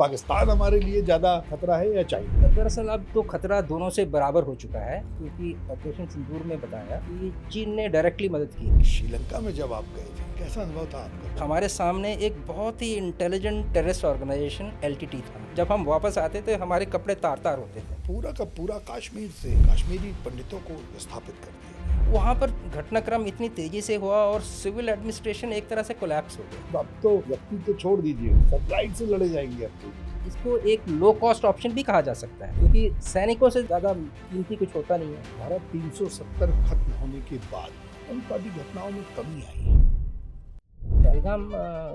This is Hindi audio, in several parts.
पाकिस्तान हमारे लिए ज़्यादा खतरा है या चाइना? दरअसल अब तो खतरा दोनों से बराबर हो चुका है, क्योंकि ऑपरेशन सिंदूर में बताया कि चीन ने डायरेक्टली मदद की। श्रीलंका में जब आप गए थे कैसा अनुभव था आपका? हमारे सामने एक बहुत ही इंटेलिजेंट टेररिस्ट ऑर्गेनाइजेशन एलटीटी था। जब हम वापस आते थे हमारे कपड़े तार तार होते थे। पूरा का पूरा कश्मीर से कश्मीरी पंडितों को विस्थापित कर दिया। वहाँ पर घटनाक्रम इतनी तेजी से हुआ और सिविल एडमिनिस्ट्रेशन एक तरह से कोलैप्स हो गया। अब तो व्यक्ति तो छोड़ दीजिए, सैटेलाइट से लड़े जाएंगे अब तो। इसको एक लो कॉस्ट ऑप्शन भी कहा जा सकता है, क्योंकि सैनिकों से ज़्यादा कीमती कुछ होता नहीं है। भारत 370 खत्म होने के बाद आतंकवादी घटनाओं में कमी आई है। पहलगाम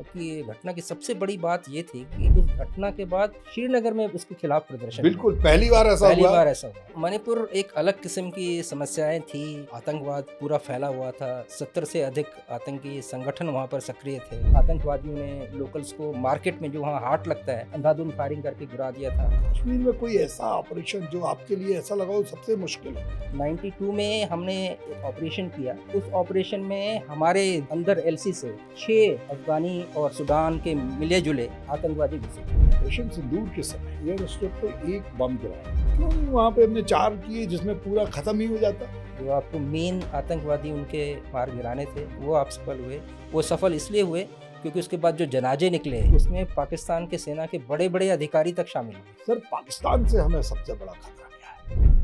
की घटना की सबसे बड़ी बात ये थी कि उस घटना के बाद श्रीनगर में उसके खिलाफ प्रदर्शन बिल्कुल पहली बार ऐसा पहली हुआ। बार ऐसा हुआ। मणिपुर एक अलग किस्म की समस्याएं थी, आतंकवाद पूरा फैला हुआ था, 70 से अधिक आतंकी संगठन वहाँ पर सक्रिय थे। आतंकवादियों ने लोकल्स को मार्केट में जो वहाँ हाट लगता है अंधाधुंध फायरिंग करके गिरा दिया था। कश्मीर में कोई ऐसा ऑपरेशन जो आपके लिए ऐसा लगा हो सबसे मुश्किल है? 92 में हमने ऑपरेशन किया। उस ऑपरेशन में हमारे अंदर एलसी से 6 अफगानी और सूडान के मिले जुले आतंकवादी घुसे। ऑपरेशन सिंदूर के समय एयर स्ट्रिप पे एक बम गिराया, क्यों वहाँ पे हमने 4 किए जिसमें पूरा खत्म ही हो जाता? जो आपको मेन आतंकवादी उनके मार गिराने थे वो आप सफल हुए। वो सफल इसलिए हुए क्योंकि उसके बाद जो जनाजे निकले उसमें पाकिस्तान के सेना के बड़े बड़े अधिकारी तक शामिल हुए। सर पाकिस्तान से हमें सबसे बड़ा खतरा क्या है?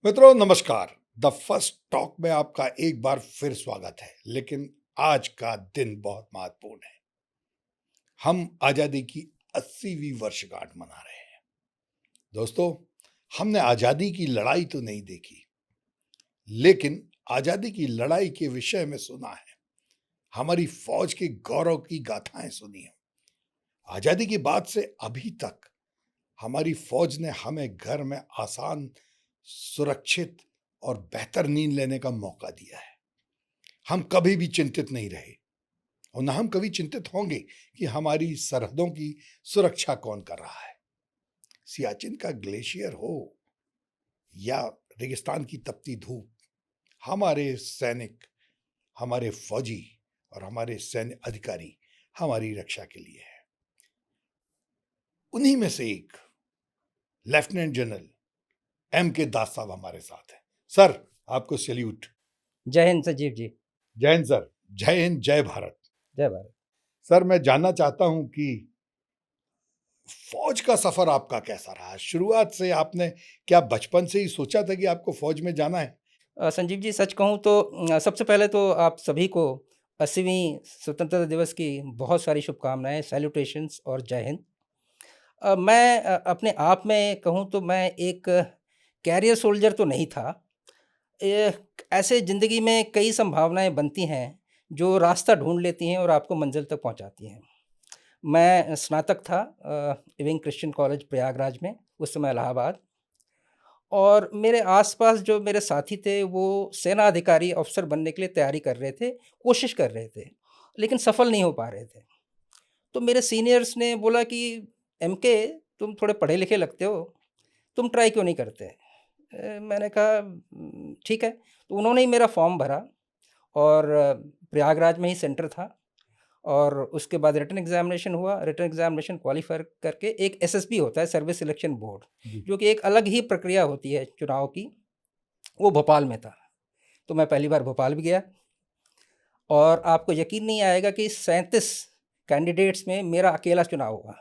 मित्रों नमस्कार। द फर्स्ट टॉक में आपका एक बार फिर स्वागत है। लेकिन आज का दिन बहुत महत्वपूर्ण है। हम आजादी की 80वीं वर्षगांठ मना रहे हैं। दोस्तों, हमने आजादी की लड़ाई तो नहीं देखी, लेकिन आजादी की लड़ाई के विषय में सुना है। हमारी फौज के गौरव की गाथाएं सुनी हैं। आजादी के बाद से अभी तक हमारी फौज ने हमें घर में आसान, सुरक्षित और बेहतर नींद लेने का मौका दिया है। हम कभी भी चिंतित नहीं रहे और न हम कभी चिंतित होंगे कि हमारी सरहदों की सुरक्षा कौन कर रहा है। सियाचिन का ग्लेशियर हो या रेगिस्तान की तपती धूप, हमारे सैनिक, हमारे फौजी और हमारे सैन्य अधिकारी हमारी रक्षा के लिए है। उन्हीं में से एक लेफ्टिनेंट जनरल M.K. दास साहब हमारे साथ हैं। सर आपको सैल्यूट। जय हिंद सजीव जी। जय हिंद सर। जय हिंद, जय भारत। जय भारत। सर मैं जानना चाहता हूं कि फौज का सफर आपका कैसा रहा? शुरुआत से आपने क्या बचपन से ही सोचा था कि आपको फौज में जाना है? संजीव जी सच कहूँ तो सबसे पहले तो आप सभी को 80वीं स्वतंत्रता दिवस की बहुत सारी शुभकामनाएं, सैल्यूटेशंस और जय हिंद। मैं अपने आप में कहूँ तो मैं एक कैरियर सोल्जर तो नहीं था। ऐसे ज़िंदगी में कई संभावनाएं बनती हैं जो रास्ता ढूंढ लेती हैं और आपको मंजिल तक पहुंचाती हैं। मैं स्नातक था इविंग क्रिश्चियन कॉलेज प्रयागराज में, उस समय इलाहाबाद, और मेरे आसपास जो मेरे साथी थे वो सेना अधिकारी अफसर बनने के लिए तैयारी कर रहे थे, कोशिश कर रहे थे, लेकिन सफल नहीं हो पा रहे थे। तो मेरे सीनियर्स ने बोला कि एमके तुम थोड़े पढ़े लिखे लगते हो, तुम ट्राई क्यों नहीं करते? मैंने कहा ठीक है। तो उन्होंने ही मेरा फॉर्म भरा और प्रयागराज में ही सेंटर था, और उसके बाद रिटन एग्जामिनेशन हुआ। रिटन एग्जामिनेशन क्वालिफाई करके एक एसएसबी होता है, सर्विस सिलेक्शन बोर्ड, जो कि एक अलग ही प्रक्रिया होती है चुनाव की, वो भोपाल में था। तो मैं पहली बार भोपाल भी गया और आपको यकीन नहीं आएगा कि 37 कैंडिडेट्स में मेरा अकेला चुनाव हुआ।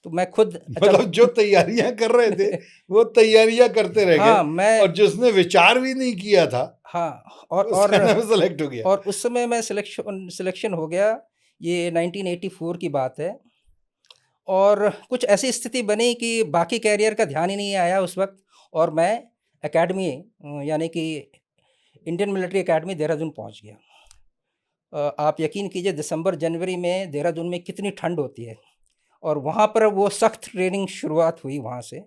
तो मैं खुद मतलब जो तैयारियां कर रहे थे वो तैयारियां करते रह हाँ, गए, और जिसने विचार भी नहीं किया था हाँ, और सेलेक्ट हो गया। और उस समय मैं सिलेक्शन हो गया। ये 1984 की बात है, और कुछ ऐसी स्थिति बनी कि बाकी कैरियर का ध्यान ही नहीं आया उस वक्त, और मैं एकेडमी यानी कि इंडियन मिलिट्री एकेडमी देहरादून पहुंच गया। आप यकीन कीजिए दिसंबर जनवरी में देहरादून में कितनी ठंड होती है, और वहाँ पर वो सख्त ट्रेनिंग शुरुआत हुई वहाँ से।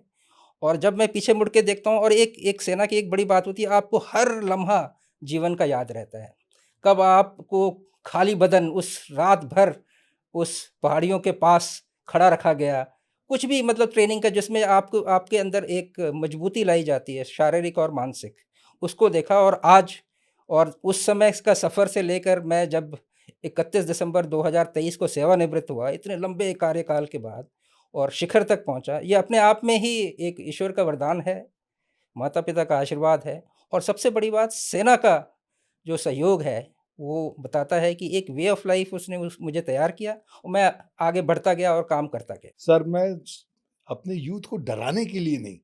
और जब मैं पीछे मुड़ के देखता हूँ, और एक सेना की एक बड़ी बात होती है, आपको हर लम्हा जीवन का याद रहता है। कब आपको खाली बदन उस रात भर उस पहाड़ियों के पास खड़ा रखा गया, कुछ भी मतलब ट्रेनिंग का जिसमें आपको आपके अंदर एक मजबूती लाई जाती है, शारीरिक और मानसिक, उसको देखा। और आज और उस समय का सफ़र से लेकर मैं जब 31 दिसंबर 2023 को सेवानिवृत्त हुआ, इतने लंबे कार्यकाल के बाद और शिखर तक पहुँचा, ये अपने आप में ही एक ईश्वर का वरदान है, माता-पिता का आशीर्वाद है। और सबसे बड़ी बात सेना का जो सहयोग है, वो बताता है कि एक वे ऑफ लाइफ़ उसने मुझे तैयार किया और मैं आगे बढ़ता गया और काम करता गया। सर, मैं अपने यूथ को डराने के लिए नहीं,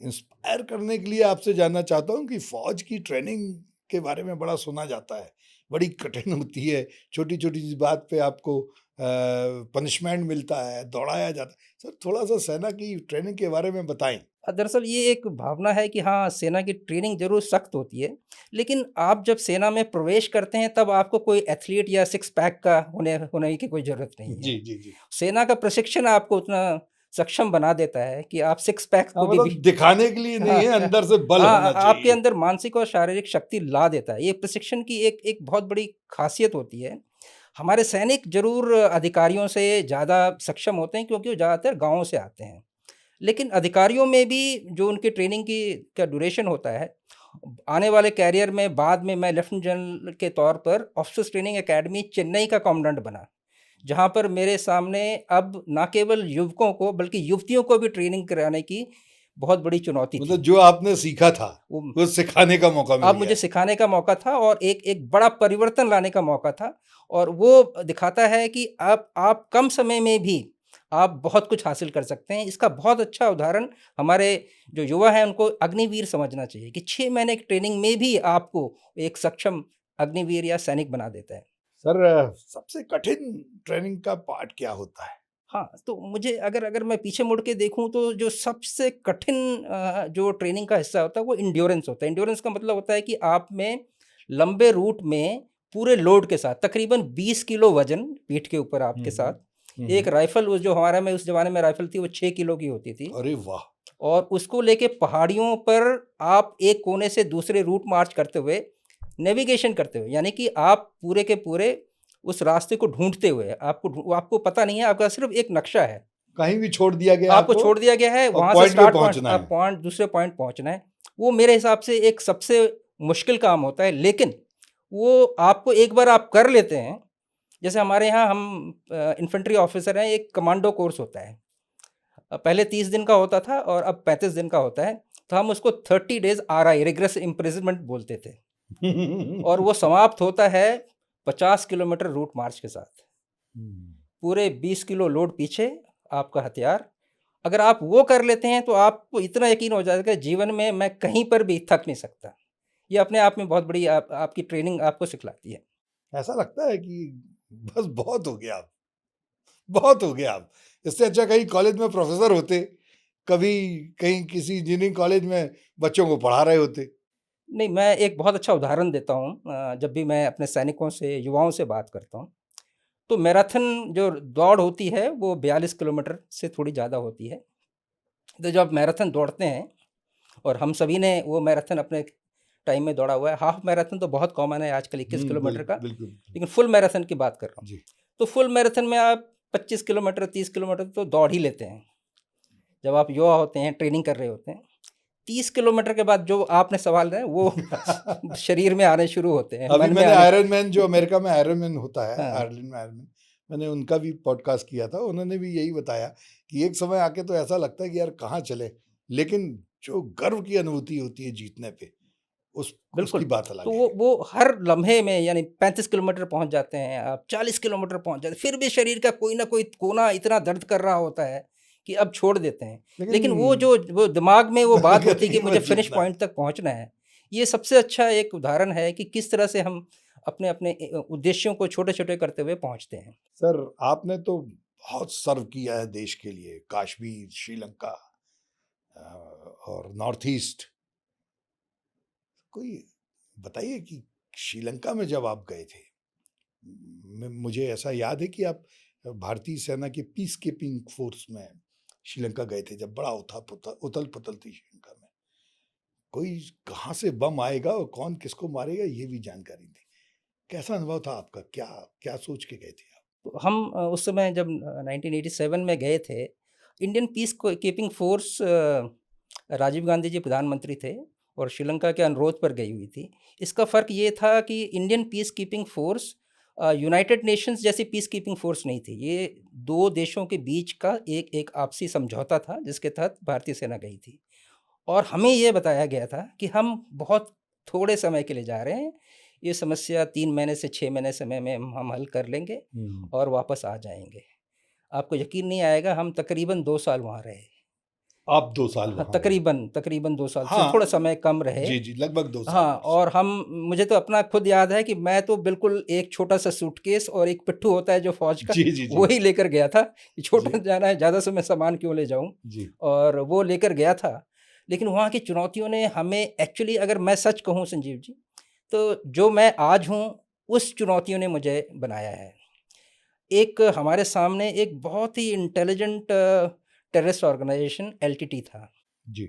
इंस्पायर करने के लिए आपसे जानना चाहता हूँ कि फौज की ट्रेनिंग के बारे में बड़ा सुना जाता है, बड़ी कठिन होती है, छोटी-छोटी सी बात पे आपको पनिशमेंट मिलता है, दौड़ाया जाता है। सर, थोड़ा-सा सेना की ट्रेनिंग के बारे में बताएँ। दरअसल ये एक भावना है कि हाँ, सेना की ट्रेनिंग ज़रूर सख्त होती है, लेकिन आप जब सेना में प्रवेश करते हैं तब आपको कोई एथलीट या सिक्स पैक का होने होने की कोई ज़रूरत नहीं है। जी, जी, जी। सेना का प्रशिक्षण आपको उतना सक्षम बना देता है कि आप सिक्स पैक हाँ, को भी मतलब दिखाने के लिए नहीं हाँ, है, अंदर से बल हाँ, होना आपके चाहिए। अंदर मानसिक और शारीरिक शक्ति ला देता है। ये प्रशिक्षण की एक एक बहुत बड़ी ख़ासियत होती है। हमारे सैनिक ज़रूर अधिकारियों से ज़्यादा सक्षम होते हैं क्योंकि वो ज़्यादातर गाँवों से आते हैं। लेकिन अधिकारियों में भी जो उनकी ट्रेनिंग की का ड्यूरेशन होता है, आने वाले करियर में बाद में मैं लेफ्टिनेंट जनरल के तौर पर ऑफिसर्स ट्रेनिंग एकेडमी चेन्नई का कमांडेंट बना। जहाँ पर मेरे सामने अब ना केवल युवकों को बल्कि युवतियों को भी ट्रेनिंग कराने की बहुत बड़ी चुनौती मतलब थी। जो आपने सीखा था, वो वो सिखाने का मौका मिल अब गया मुझे है। सिखाने का मौका था और एक एक बड़ा परिवर्तन लाने का मौका था। और वो दिखाता है कि आप कम समय में भी आप बहुत कुछ हासिल कर सकते हैं। इसका बहुत अच्छा उदाहरण हमारे जो युवा हैं उनको अग्निवीर समझना चाहिए कि 6 महीने की ट्रेनिंग में भी आपको एक सक्षम अग्निवीर या सैनिक बना देता है। सर, सबसे कठिन ट्रेनिंग का पार्ट क्या होता है? हाँ, तो मुझे अगर अगर मैं पीछे मुड़ के देखूँ तो जो सबसे कठिन जो ट्रेनिंग का हिस्सा होता है वो एंड्योरेंस होता है। एंड्योरेंस का मतलब होता है कि आप में लंबे रूट में पूरे लोड के साथ तकरीबन 20 किलो वज़न पीठ के ऊपर हुँ, आपके हुँ। साथ, हुँ, एक हुँ। राइफ़ल वो जो हमारे में उस ज़माने में राइफ़ल थी वो 6 किलो की होती थी। अरे वाह! और उसको लेके पहाड़ियों पर आप एक कोने से दूसरे रूट मार्च करते हुए, नेविगेशन करते हुए, यानी कि आप पूरे के पूरे उस रास्ते को ढूँढते हुए, आपको पता नहीं है, आपका सिर्फ़ एक नक्शा है। कहीं भी छोड़ दिया गया आपको आपको छोड़ दिया गया है, और वहाँ से पॉइंट पे स्टार्ट पॉइंट पहुँचना है। पॉइंट दूसरे पॉइंट पहुँचना है। वो मेरे हिसाब से एक सबसे मुश्किल काम होता है, लेकिन वो आपको एक बार आप कर लेते हैं, जैसे हमारे यहाँ हम इन्फैंट्री ऑफ़िसर हैं, एक कमांडो कोर्स होता है। पहले 30 दिन का होता था और अब 35 दिन का होता है, तो हम उसको 30 डेज़ आरआई रिग्रेस इम्प्रिज़नमेंट बोलते थे। और वो समाप्त होता है 50 किलोमीटर रूट मार्च के साथ। हुँ। पूरे 20 किलो लोड पीछे, आपका हथियार। अगर आप वो कर लेते हैं तो आपको इतना यकीन हो जाएगा कि जीवन में मैं कहीं पर भी थक नहीं सकता। ये अपने आप में बहुत बड़ी आपकी ट्रेनिंग आपको सिखलाती है। ऐसा लगता है कि बस बहुत हो गया अब, बहुत हो गया अब। इससे अच्छा कहीं कॉलेज में प्रोफ़ेसर होते, कभी कहीं किसी इंजीनियरिंग कॉलेज में बच्चों को पढ़ा रहे होते। नहीं, मैं एक बहुत अच्छा उदाहरण देता हूँ जब भी मैं अपने सैनिकों से, युवाओं से बात करता हूँ। तो मैराथन जो दौड़ होती है वो 42 किलोमीटर से थोड़ी ज़्यादा होती है। तो जब मैराथन दौड़ते हैं और हम सभी ने वो मैराथन अपने टाइम में दौड़ा हुआ है। हाफ मैराथन तो बहुत कॉमन है आजकल 21 किलोमीटर का, बिल्कुल। लेकिन फुल मैराथन की बात कर रहा हूँ। जी। तो फुल मैराथन में आप 25 किलोमीटर, 30 किलोमीटर तो दौड़ ही लेते हैं। जब आप युवा होते हैं, ट्रेनिंग कर रहे होते हैं। 30 किलोमीटर के बाद जो आपने सवाल है वो शरीर में आने शुरू होते हैं, अभी मन में मैंने आने आयरन मैन, जो अमेरिका में आयरन मैन होता है, हाँ। आयरलैंड में आयरन मैन, मैंने उनका भी पॉडकास्ट किया था। उन्होंने भी यही बताया कि एक समय आके तो ऐसा लगता है कि यार कहाँ चले, लेकिन जो गर्व की अनुभूति होती है जीतने पे, उस बिल्कुल, उसकी बात तो अलग है। वो हर लम्हे में यानी 35 किलोमीटर पहुँच जाते हैं आप, 40 किलोमीटर पहुँच जाते हैं, फिर भी शरीर का कोई न कोई कोना इतना दर्द कर रहा होता है कि अब छोड़ देते हैं। लेकिन लेकिन वो दिमाग में वो बात होती है कि कि मुझे बस फिनिश जीतना है। पॉइंट तक पहुँचना है। ये सबसे अच्छा एक उदाहरण है कि किस तरह से हम अपने-अपने उद्देश्यों को छोटे-छोटे करते हुए पहुँचते हैं। सर, आपने तो बहुत सर्व किया है देश के लिए, कश्मीर, श्रीलंका और नॉर्थ ईस्ट। कोई बताइए कि श्रीलंका में जब आप गए थे, मुझे ऐसा याद है कि आप भारतीय सेना के पीस कीपिंग फोर्स में श्रीलंका गए थे, जब बड़ा उथल पुथल थी श्रीलंका में। कोई कहाँ से बम आएगा और कौन किसको मारेगा, ये भी जानकारी थी। कैसा अनुभव था आपका? क्या क्या सोच के गए थे आप? तो हम उस समय जब 1987 में गए थे, Indian peace keeping force Rajiv Gandhi ji प्रधानमंत्री थे और श्रीलंका के अनुरोध पर गई हुई थी। इसका फ़र्क ये था कि Indian peace keeping force United Nations जैसी पीस कीपिंग फोर्स नहीं थी। ये 2 देशों के बीच का एक एक आपसी समझौता था जिसके तहत भारतीय सेना गई थी। और हमें ये बताया गया था कि हम बहुत थोड़े समय के लिए जा रहे हैं। ये समस्या 3 महीने से 6 महीने समय में हम हल कर लेंगे और वापस आ जाएँगे। आपको यकीन नहीं आएगा, हम तकरीबन 2 साल वहाँ रहे। आप 2 साल हाँ, वहाँ रहे। तकरीबन 2 साल से थोड़ा हाँ, समय कम रहे। जी, जी, लगभग 2 साल। हाँ, और मुझे तो अपना खुद याद है कि मैं तो बिल्कुल एक छोटा-सा सूटकेस और एक पिट्ठू होता है जो फ़ौज का, जी, जी, जी। वही लेकर गया था कि छोटा जी, जाना है, ज़्यादा से मैं सामान क्यों ले जाऊँ? जी, और वो लेकर गया था। लेकिन वहाँ की चुनौतियों ने हमें एक्चुअली, अगर मैं सच कहूँ संजीव जी, तो जो मैं आज हूँ, उस चुनौतियों ने मुझे बनाया है। एक हमारे सामने एक बहुत ही इंटेलिजेंट टेररिस्ट ऑर्गेनाइज़ेशन एलटीटी था। जी।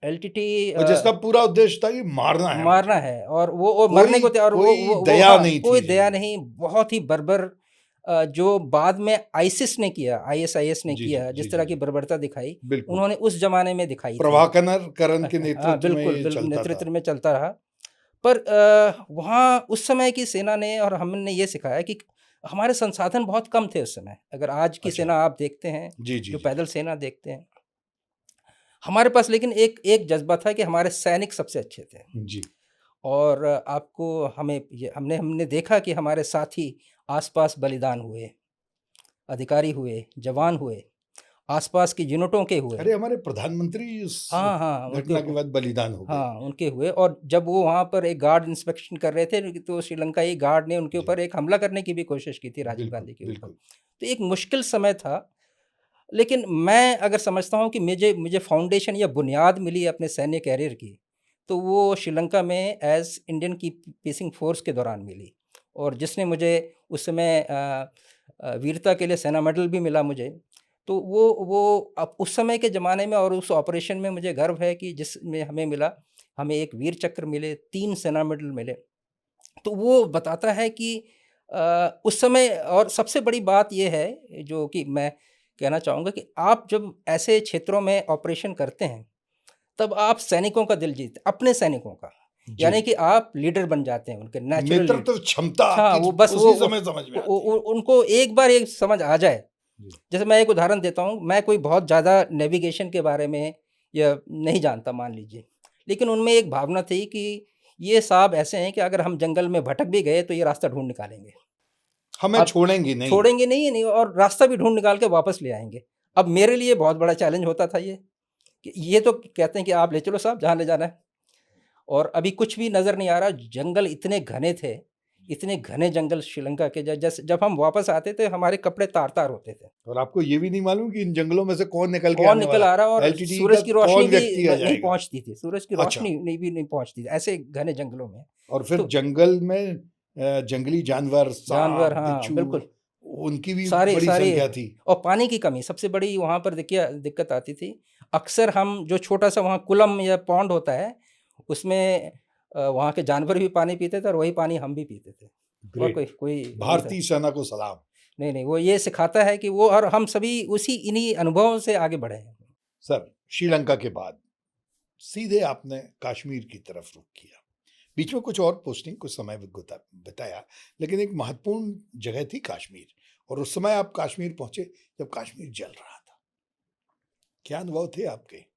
एलटीटी और जिसका पूरा उद्देश्य था कि मारना है मारना मुझे। है और वो मरने कोई को तैयार, कोई वो दया हाँ, नहीं कोई थी दया जिनमें। नहीं, बहुत ही बर्बर जो बाद में आईसिस ने किया, आईएसआईएस ने जी, जी, किया, जी, जिस जी, तरह की जी। बर्बरता दिखाई, बिल्कुल। उन्होंने उस ज़माने में दिखाई थी। प्रभाकरन करन के हाँ, नेतृत्व में बिल्कुल, ये चलता था। नेतृत्व में चलता रहा। पर वहाँ उस समय की सेना ने और हमने ये सिखाया कि हमारे संसाधन बहुत कम थे उस समय। अगर आज की अच्छा। सेना आप देखते हैं, जी, जी, जो जी। पैदल सेना देखते हैं, हमारे पास लेकिन एक एक जज़्बा था कि हमारे सैनिक सबसे अच्छे थे। जी। और आपको हमें ये हमने देखा कि हमारे साथी आस-पास बलिदान हुए, अधिकारी हुए, जवान हुए, आस-पास की यूनिटों के हुए। अरे! हमारे प्रधानमंत्री इस हाँ, हाँ, घटना के बाद बलिदान हो गए। हाँ, उनके हुए। और जब वो वहाँ पर एक गार्ड इंस्पेक्शन कर रहे थे, तो श्रीलंकाई गार्ड ने उनके जी। ऊपर एक हमला करने की भी कोशिश की थी राजीव बिल्कुल, गांधी के ऊपर। बिल्कुल। तो एक मुश्किल समय था, लेकिन मैं अगर समझता हूँ कि मुझे मुझे फाउंडेशन या बुनियाद मिली अपने सैन्य करियर की, तो वो श्रीलंका में एज़ इंडियन की पीसिंग फ़ोर्स के दौरान मिली। और जिसने मुझे उस समय वीरता के लिए सेना मेडल भी मिला मुझे। तो वो अब उस समय के ज़माने में और उस ऑपरेशन में मुझे गर्व है कि जिसमें हमें मिला, हमें 1 वीर चक्र मिले, 3 सेना मेडल मिले। तो वो बताता है कि उस समय, और सबसे बड़ी बात ये है जो कि मैं कहना चाहूँगा कि आप जब ऐसे क्षेत्रों में ऑपरेशन करते हैं, तब आप सैनिकों का दिल जीतते, अपने सैनिकों का। जी। यानी कि आप लीडर बन जाते हैं, उनके नेचुरल लीड। नेतृत्व क्षमता हाँ, आपकी वो बस उसी समय समझ में आती है। उनको एक बार ये समझ आ जाए। जी। जैसे मैं एक उदाहरण देता हूँ, मैं कोई बहुत ज़्यादा नेविगेशन के बारे में या नहीं जानता मान लीजिए, लेकिन उनमें एक भावना थी कि ये साहब ऐसे हैं कि अगर हम जंगल में भटक भी गए तो ये रास्ता ढूँढ निकालेंगे। हमें अब छोड़ेंगे नहीं। छोड़ेंगे नहीं और रास्ता भी ढूँढ निकाल के वापस ले आएँगे। अब मेरे लिए बहुत बड़ा चैलेंज होता था ये, कि ये तो कहते हैं कि आप ले चलो साहब जहाँ ले जाना है, और अभी कुछ भी नज़र नहीं आ रहा। जंगल इतने घने थे, इतने घने जंगल श्रीलंका के, ज जैसे जब हम वापस आते थे हमारे कपड़े तार-तार होते थे। और आपको ये भी नहीं मालूम कि इन जंगलों में से कौन निकल के कौन आने निकल वाला आ रहा है, है। और एलटीटीई का सूरज की रोशनी कौन भी व्यक्ति आ नहीं जाएगा। पहुँचती थी, सूरज की अच्छा। रोशनी नहीं भी नहीं पहुँचती थी, ऐसे घने जंगलों में। और फिर तो जंगल में जंगली जानवर, जानवर, साँप, हाँ, बिच्छू, बिल्कुल। उनकी भी सारी बड़ी सारी संख्या थी। और पानी की कमी सबसे बड़ी वहाँ पर देखिए दिक्कत आती थी। अक्सर हम जो छोटा-सा वहाँ कुलम या पॉन्ड होता है, उसमें वहाँ के जानवर भी पानी पीते थे और वही पानी हम भी पीते थे। और कोई ग्रेट। कोई नहीं था। भारतीय सेना को सलाम। नहीं, नहीं, वो ये सिखाता है कि वो, और हम सभी उसी इन्हीं अनुभवों से आगे बढ़े हैं। सर, श्रीलंका के बाद सीधे आपने कश्मीर की तरफ रुख किया। बीच में कुछ और पोस्टिंग कुछ समय बिताया, लेकिन एक महत्वपूर्ण जगह थी कश्मीर। और उस समय आप कश्मीर पहुंचे जब कश्मीर जल रहा था। क्या अनुभव थे आपके?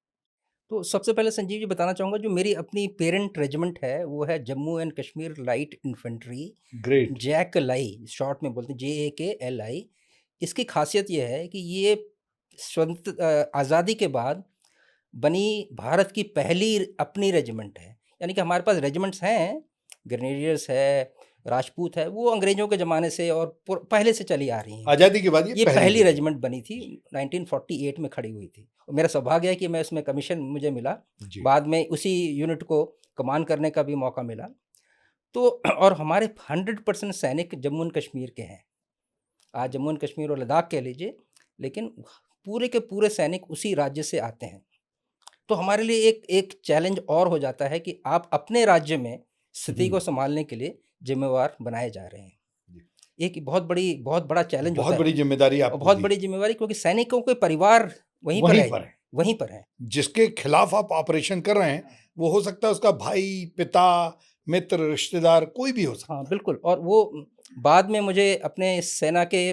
तो सबसे पहले संजीव जी बताना चाहूँगा, जो मेरी अपनी पेरेंट रेजिमेंट है, वो है Jammu and Kashmir light infantry, great. JAKLI, short में बोलते हैं JAKLI। इसकी खासियत ये है कि ये आज़ादी के बाद बनी भारत की पहली अपनी रेजिमेंट है। यानी कि हमारे पास रेजिमेंट्स हैं, ग्रेनेडियर्स है, राजपूत है, वो अंग्रेज़ों के ज़माने से और पहले से चली आ रही हैं। आजादी के बाद ये ये पहली पहली रेजिमेंट। रेजिमेंट बनी थी, 1948 में खड़ी हुई थी। और मेरा सौभाग्य है कि मैं उसमें कमीशन मुझे मिला। जी। बाद में उसी यूनिट को कमान करने का भी मौका मिला। तो और हमारे 100% सैनिक जम्मू एंड कश्मीर के हैं। आज जम्मू एंड कश्मीर और लद्दाख कह लीजिए, लेकिन पूरे के पूरे सैनिक उसी राज्य से आते हैं। तो हमारे लिए एक एक चैलेंज और हो जाता है कि आप अपने राज्य में स्थिति को संभालने के लिए ज़िम्मेवार बनाए जा रहे हैं। जी। एक बहुत बड़ा चैलेंज होता बहुत है। बड़ी जिम्मेदारी और आपको बहुत दी। बड़ी ज़िम्मेवारी, क्योंकि सैनिकों के परिवार वहीं पर वहीं है, पर है। वहीं पर है। जिसके खिलाफ आप ऑपरेशन कर रहे हैं, वो हो सकता है उसका भाई, पिता, मित्र, रिश्तेदार कोई भी हो हाँ, सकता है। बिल्कुल। और वो बाद में मुझे अपने सेना के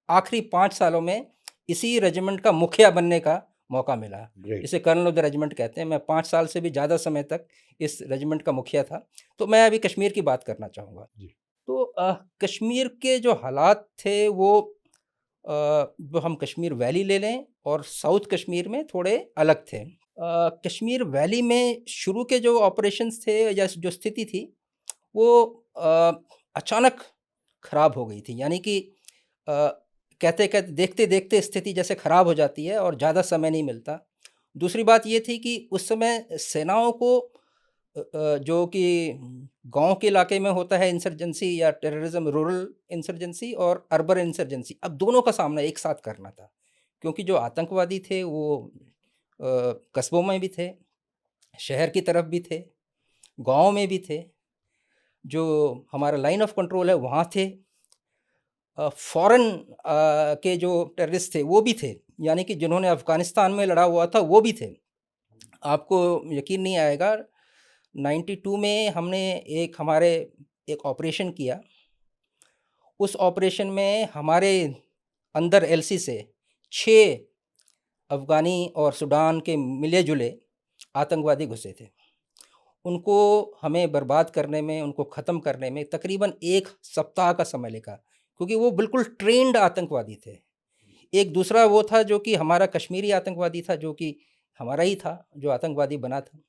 आखिरी 5 सालों में इसी रेजिमेंट का मुखिया बनने का मौका मिला। ग्रेट। इसे कर्नल ऑफ द रेजिमेंट कहते हैं। मैं 5 साल से भी ज़्यादा समय तक इस रेजिमेंट का मुखिया था। तो मैं अभी कश्मीर की बात करना चाहूँगा। जी। तो कश्मीर के जो हालात थे वो जो हम कश्मीर वैली ले लें और साउथ कश्मीर में थोड़े अलग थे। कश्मीर वैली में शुरू के जो ऑपरेशंस थे या जो स्थिति थी वो अचानक खराब हो गई थी। यानी कि कहते-कहते, देखते-देखते स्थिति जैसे खराब हो जाती है और ज़्यादा समय नहीं मिलता। दूसरी बात ये थी कि उस समय सेनाओं को जो कि गाँव के इलाके में होता है इंसर्जेंसी या टेररिज़्म, रूरल इंसर्जेंसी और अर्बन इंसर्जेंसी, अब दोनों का सामना एक साथ करना था। क्योंकि जो आतंकवादी थे वो कस्बों में भी थे, शहर की तरफ भी थे, गाँव में भी थे। जो हमारा लाइन ऑफ कंट्रोल है वहाँ थे। फ़ॉरेन के जो टेररिस्ट थे वो भी थे, यानी कि जिन्होंने अफ़गानिस्तान में लड़ा हुआ था वो भी थे। आपको यकीन नहीं आएगा, 92 में हमने एक ऑपरेशन किया। उस ऑपरेशन में हमारे अंदर एलसी से 6 अफ़गानी और सूडान के मिले-जुले आतंकवादी घुसे थे। उनको हमें बर्बाद करने में, उनको ख़त्म करने में तकरीबन 1 सप्ताह का समय लगा, क्योंकि वो बिल्कुल ट्रेन्ड आतंकवादी थे। एक दूसरा वो था जो कि हमारा कश्मीरी आतंकवादी था, जो कि हमारा ही था, जो आतंकवादी बना था।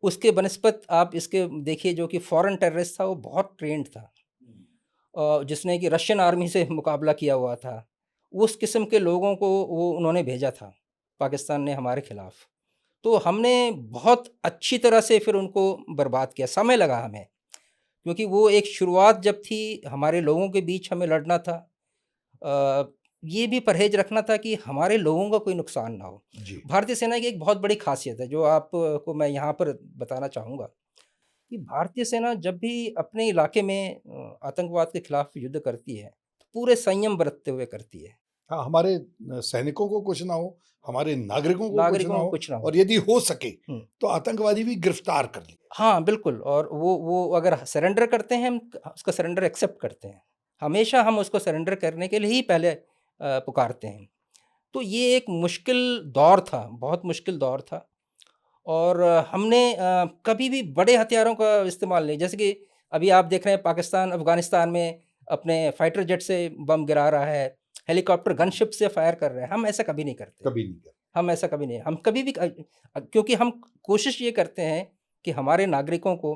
उसके बनिस्बत आप इसके देखिए, जो कि फ़ॉरेन टेररिस्ट था, वो बहुत ट्रेन्ड था। जिसने कि रशियन आर्मी से मुकाबला किया हुआ था। उस किस्म के लोगों को वो उन्होंने भेजा था, पाकिस्तान ने हमारे खिलाफ। तो हमने बहुत अच्छी तरह से फिर उनको बर्बाद किया। समय लगा हमें, क्योंकि वो एक शुरुआत जब थी, हमारे लोगों के बीच हमें लड़ना था। ये भी परहेज़ रखना था कि हमारे लोगों का कोई नुकसान ना हो। जी। भारतीय सेना की एक बहुत बड़ी ख़ासियत है, जो आपको मैं यहाँ पर बताना चाहूँगा, कि भारतीय सेना जब भी अपने इलाके में आतंकवाद के खिलाफ युद्ध करती है, तो पूरे संयम बरतते हुए करती है। हाँ, हमारे सैनिकों को कुछ ना हो, हमारे नागरिकों को कुछ ना नागरिकों को हो कुछ ना हो। और यदि हो सके, हुँ। तो आतंकवादी भी गिरफ्तार कर लिए। हाँ, बिल्कुल। और वो अगर सरेंडर करते हैं, हम उसका सरेंडर एक्सेप्ट करते हैं। हमेशा हम उसको सरेंडर करने के लिए ही पहले पुकारते हैं। तो ये एक मुश्किल दौर था, बहुत मुश्किल दौर था। और हमने कभी भी बड़े हथियारों का इस्तेमाल नहीं, जैसे कि अभी आप देख रहे हैं पाकिस्तान अफ़गानिस्तान में अपने फाइटर जेट से बम गिरा रहा है, हेलीकॉप्टर गनशिप से फायर कर रहे हैं, हम ऐसा कभी नहीं करते। कभी नहीं कर। हम ऐसा कभी नहीं, हम कभी भी क्योंकि हम कोशिश ये करते हैं कि हमारे नागरिकों को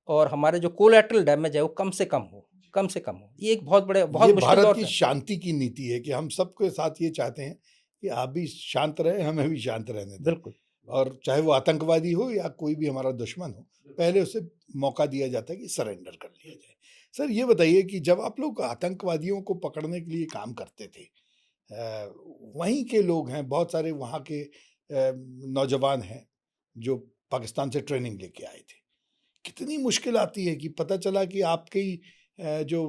और हमारे जो कोलैटरल डैमेज है वो कम से कम हो, कम से कम हो। ये एक बहुत ये मुश्किल भारत दौर की था। शांति की नीति है कि हम सबके साथ ये चाहते हैं कि आप भी शांत रहें, हमें भी शांत रहने दें। बिल्कुल। और चाहे वो आतंकवादी हो या कोई भी हमारा दुश्मन हो, पहले उसे मौका दिया जाता है कि सरेंडर कर लिया जाए। सर ये बताइए कि जब आप लोग आतंकवादियों को पकड़ने के लिए काम करते थे, वहीं के लोग हैं, बहुत सारे वहाँ के नौजवान हैं, जो पाकिस्तान से ट्रेनिंग लेके आए थे। कितनी मुश्किल आती है कि पता चला कि आपके ही जो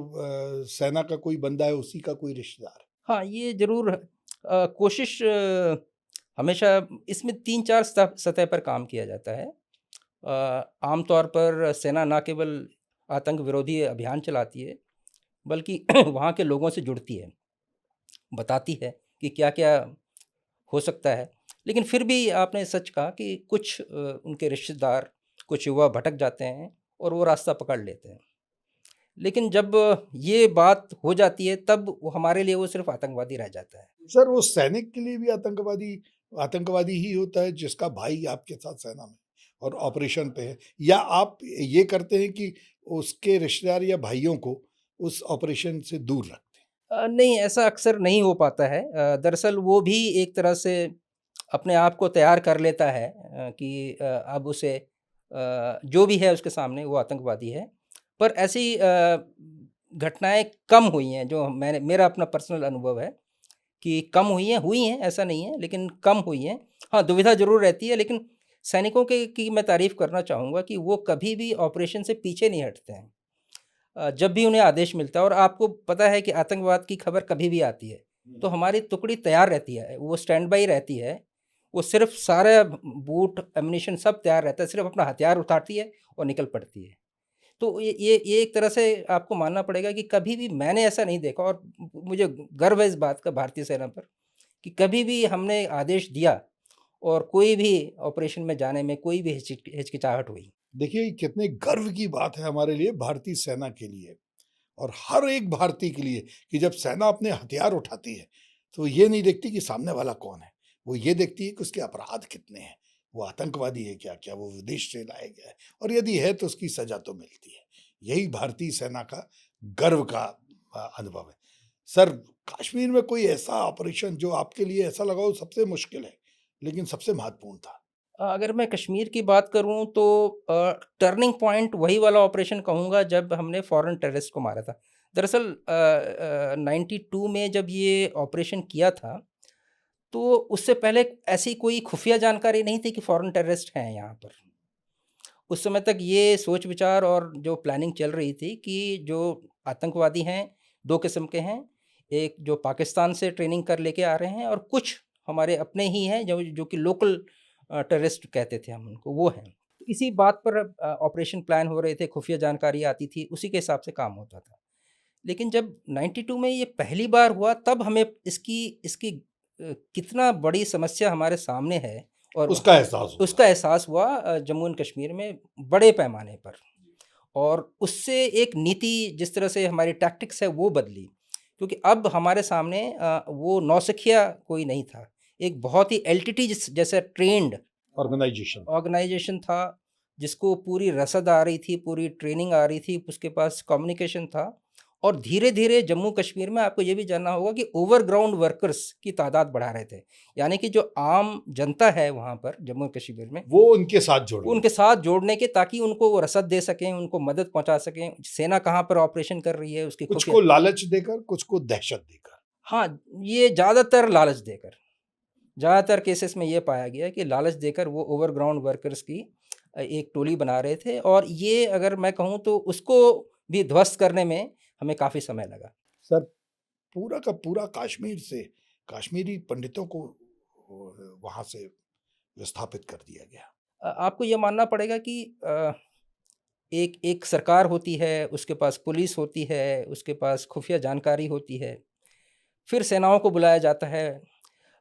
सेना का कोई बंदा है, उसी का कोई रिश्तेदार है। हाँ, ये ज़रूर कोशिश हमेशा इसमें 3-4 सतह पर काम किया जाता है। आम तौर पर सेना ना केवल आतंक विरोधी अभियान चलाती है, बल्कि वहाँ के लोगों से जुड़ती है, बताती है कि क्या-क्या हो सकता है। लेकिन फिर भी आपने सच कहा कि कुछ उनके रिश्तेदार, कुछ युवा भटक जाते हैं और वो रास्ता पकड़ लेते हैं। लेकिन जब ये बात हो जाती है, तब वो हमारे लिए वो सिर्फ़ आतंकवादी रह जाता है। सर वो सैनिक के लिए भी आतंकवादी आतंकवादी ही होता है जिसका भाई आपके साथ सेना में और ऑपरेशन पे है, या आप ये करते हैं कि उसके रिश्तेदार या भाइयों को उस ऑपरेशन से दूर रखते नहीं, ऐसा अक्सर नहीं हो पाता है। दरअसल वो भी एक तरह से अपने आप को तैयार कर लेता है कि अब उसे जो भी है उसके सामने वो आतंकवादी है। पर ऐसी घटनाएँ कम हुई हैं, जो मेरा अपना पर्सनल अनुभव है कि कम हुई हैं, ऐसा नहीं है, लेकिन कम हुई हैं। हाँ, दुविधा ज़रूर रहती है, लेकिन सैनिकों के की मैं तारीफ़ करना चाहूँगा कि वो कभी भी ऑपरेशन से पीछे नहीं हटते हैं। जब भी उन्हें आदेश मिलता है, और आपको पता है कि आतंकवाद की खबर कभी भी आती है, तो हमारी टुकड़ी तैयार रहती है, वो स्टैंड बाई रहती है। वो सिर्फ़ सारा बूट, एम्युनिशन सब तैयार रहता है, सिर्फ़ अपना हथियार उठाती है और निकल पड़ती है। तो ये एक तरह से आपको मानना पड़ेगा कि कभी भी मैंने ऐसा नहीं देखा, और मुझे गर्व है इस बात का भारतीय सेना पर, कि कभी भी हमने आदेश दिया और कोई भी ऑपरेशन में जाने में कोई भी हिचकिचाहट हुई। देखिए, ये कितने गर्व की बात है हमारे लिए, भारतीय सेना के लिए और हर एक भारतीय के लिए कि जब सेना अपने हथियार उठाती है, तो ये नहीं देखती कि सामने वाला कौन है। वो ये देखती है कि उसके अपराध कितने हैं, वो आतंकवादी है क्या, क्या वो विदेश से लाया गया है, और यदि है तो उसकी सज़ा तो मिलती है। यही भारतीय सेना का गर्व का अनुभव है। सर, कश्मीर में कोई ऐसा ऑपरेशन जो आपके लिए ऐसा लगा हो सबसे मुश्किल है, लेकिन सबसे महत्वपूर्ण था? अगर मैं कश्मीर की बात करूँ तो टर्निंग पॉइंट वही वाला ऑपरेशन कहूँगा जब हमने फॉरेन टेररिस्ट को मारा था। दरअसल 92 में जब ये ऑपरेशन किया था, तो उससे पहले ऐसी कोई खुफ़िया जानकारी नहीं थी कि फॉरेन टेररिस्ट हैं यहाँ पर। उस समय तक ये सोच-विचार और जो प्लानिंग चल रही थी कि जो आतंकवादी हैं, 2 किस्म के हैं। एक जो पाकिस्तान से ट्रेनिंग कर लेके आ रहे हैं, और कुछ हमारे अपने ही हैं जो जो कि लोकल टेररिस्ट कहते थे हम उनको, वो हैं। तो इसी बात पर ऑपरेशन प्लान हो रहे थे, खुफ़िया जानकारी आती थी, उसी के हिसाब से काम होता था। लेकिन जब 92 में ये पहली बार हुआ, तब हमें इसकी इसकी कितना बड़ी समस्या हमारे सामने है, और उसका एहसास हुआ। उसका एहसास हुआ जम्मू एंड कश्मीर में बड़े पैमाने पर। और उससे एक नीति, जिस तरह से हमारी टैक्टिक्स है वो बदली, क्योंकि अब हमारे सामने वो नौसिखिया कोई नहीं था। एक बहुत ही एलटीटी जैसा ट्रेंड ऑर्गेनाइजेशन था। ऑर्गेनाइजेशन था, जिसको पूरी रसद आ रही थी, पूरी ट्रेनिंग आ रही थी, उसके पास कम्युनिकेशन था। और धीरे-धीरे जम्मू कश्मीर में आपको ये भी जानना होगा कि ओवरग्राउंड वर्कर्स की तादाद बढ़ा रहे थे। यानी कि जो आम जनता है वहाँ पर जम्मू कश्मीर में, वो उनके साथ जुड़ गए। उनके साथ जोड़ने के, ताकि उनको वो रसद दे सकें, उनको मदद पहुँचा सकें, सेना कहाँ पर ऑपरेशन कर रही है उसकी कुछ खुफिया। को लालच देकर, कुछ को दहशत देकर। हाँ, ये ज़्यादातर लालच देकर। ज़्यादातर केसेस में ये पाया गया कि लालच देकर वो ओवरग्राउंड वर्कर्स की एक टोली बना रहे थे, और ये अगर मैं कहूँ तो उसको भी ध्वस्त करने में हमें काफ़ी समय लगा। सर, पूरा का पूरा कश्मीर से कश्मीरी पंडितों को वहाँ से विस्थापित कर दिया गया। आपको ये मानना पड़ेगा कि एक एक सरकार होती है, उसके पास पुलिस होती है, उसके पास खुफिया जानकारी होती है, फिर सेनाओं को बुलाया जाता है।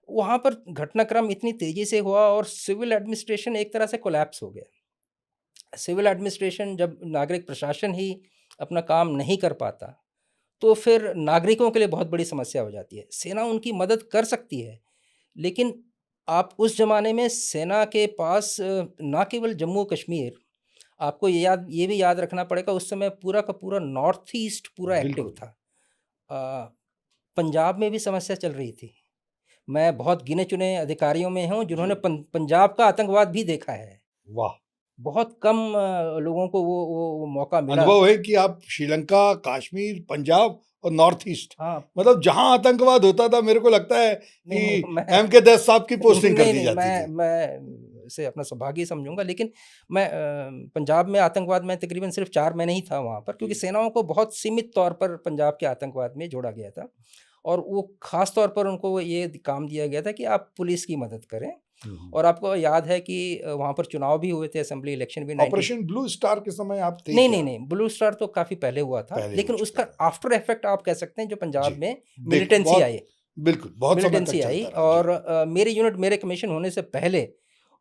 वहाँ पर घटनाक्रम इतनी तेज़ी से हुआ और सिविल एडमिनिस्ट्रेशन एक तरह से कोलैप्स हो गया। सिविल एडमिनिस्ट्रेशन, जब नागरिक प्रशासन ही अपना काम नहीं कर पाता, तो फिर नागरिकों के लिए बहुत बड़ी समस्या हो जाती है। सेना उनकी मदद कर सकती है, लेकिन आप उस ज़माने में सेना के पास ना केवल जम्मू कश्मीर, आपको ये भी याद रखना पड़ेगा, उस समय पूरा का पूरा नॉर्थ ईस्ट पूरा एक्टिव बिल्कुल। था। अ, पंजाब में भी समस्या चल रही थी। मैं बहुत गिने-चुने अधिकारियों में हूँ जिन्होंने जी। पंजाब का आतंकवाद भी देखा है। वाह! बहुत कम लोगों को वो मौका मिला। अनुभव है कि आप श्रीलंका, कश्मीर, पंजाब और नॉर्थ ईस्ट, हाँ, मतलब जहाँ आतंकवाद होता था, मेरे को लगता है नहीं, नहीं, कि मैं एम के दैस साहब की पोस्टिंग कर नहीं, दी नहीं, जाती थी। मैं इसे अपना सौभाग्य समझूँगा, लेकिन मैं पंजाब में आतंकवाद में तकरीबन सिर्फ़ 4 महीने ही था वहाँ पर, क्योंकि जी। सेनाओं को बहुत सीमित तौर पर पंजाब के आतंकवाद में जोड़ा गया था, और वो ख़ास तौर पर उनको ये काम दिया गया था कि आप पुलिस की मदद करें। हुँ, हुँ। और आपको याद है कि वहाँ पर चुनाव भी हुए थे, असेंबली इलेक्शन भी 90। ऑपरेशन ब्लू स्टार के समय आप थे नहीं, नहीं, क्या? नहीं, ब्लू स्टार तो काफ़ी पहले हुआ था, पहले हो लेकिन चुका उसका है। आफ्टर इफ़ेक्ट आप कह सकते हैं, जो जी। पंजाब में देख मिलिटेंसी बहुत आई। बिल्कुल, बहुत समय तक मिलिटेंसी आई, चलता रहा। जी। और मेरी यूनिट मेरे कमीशन होने से पहले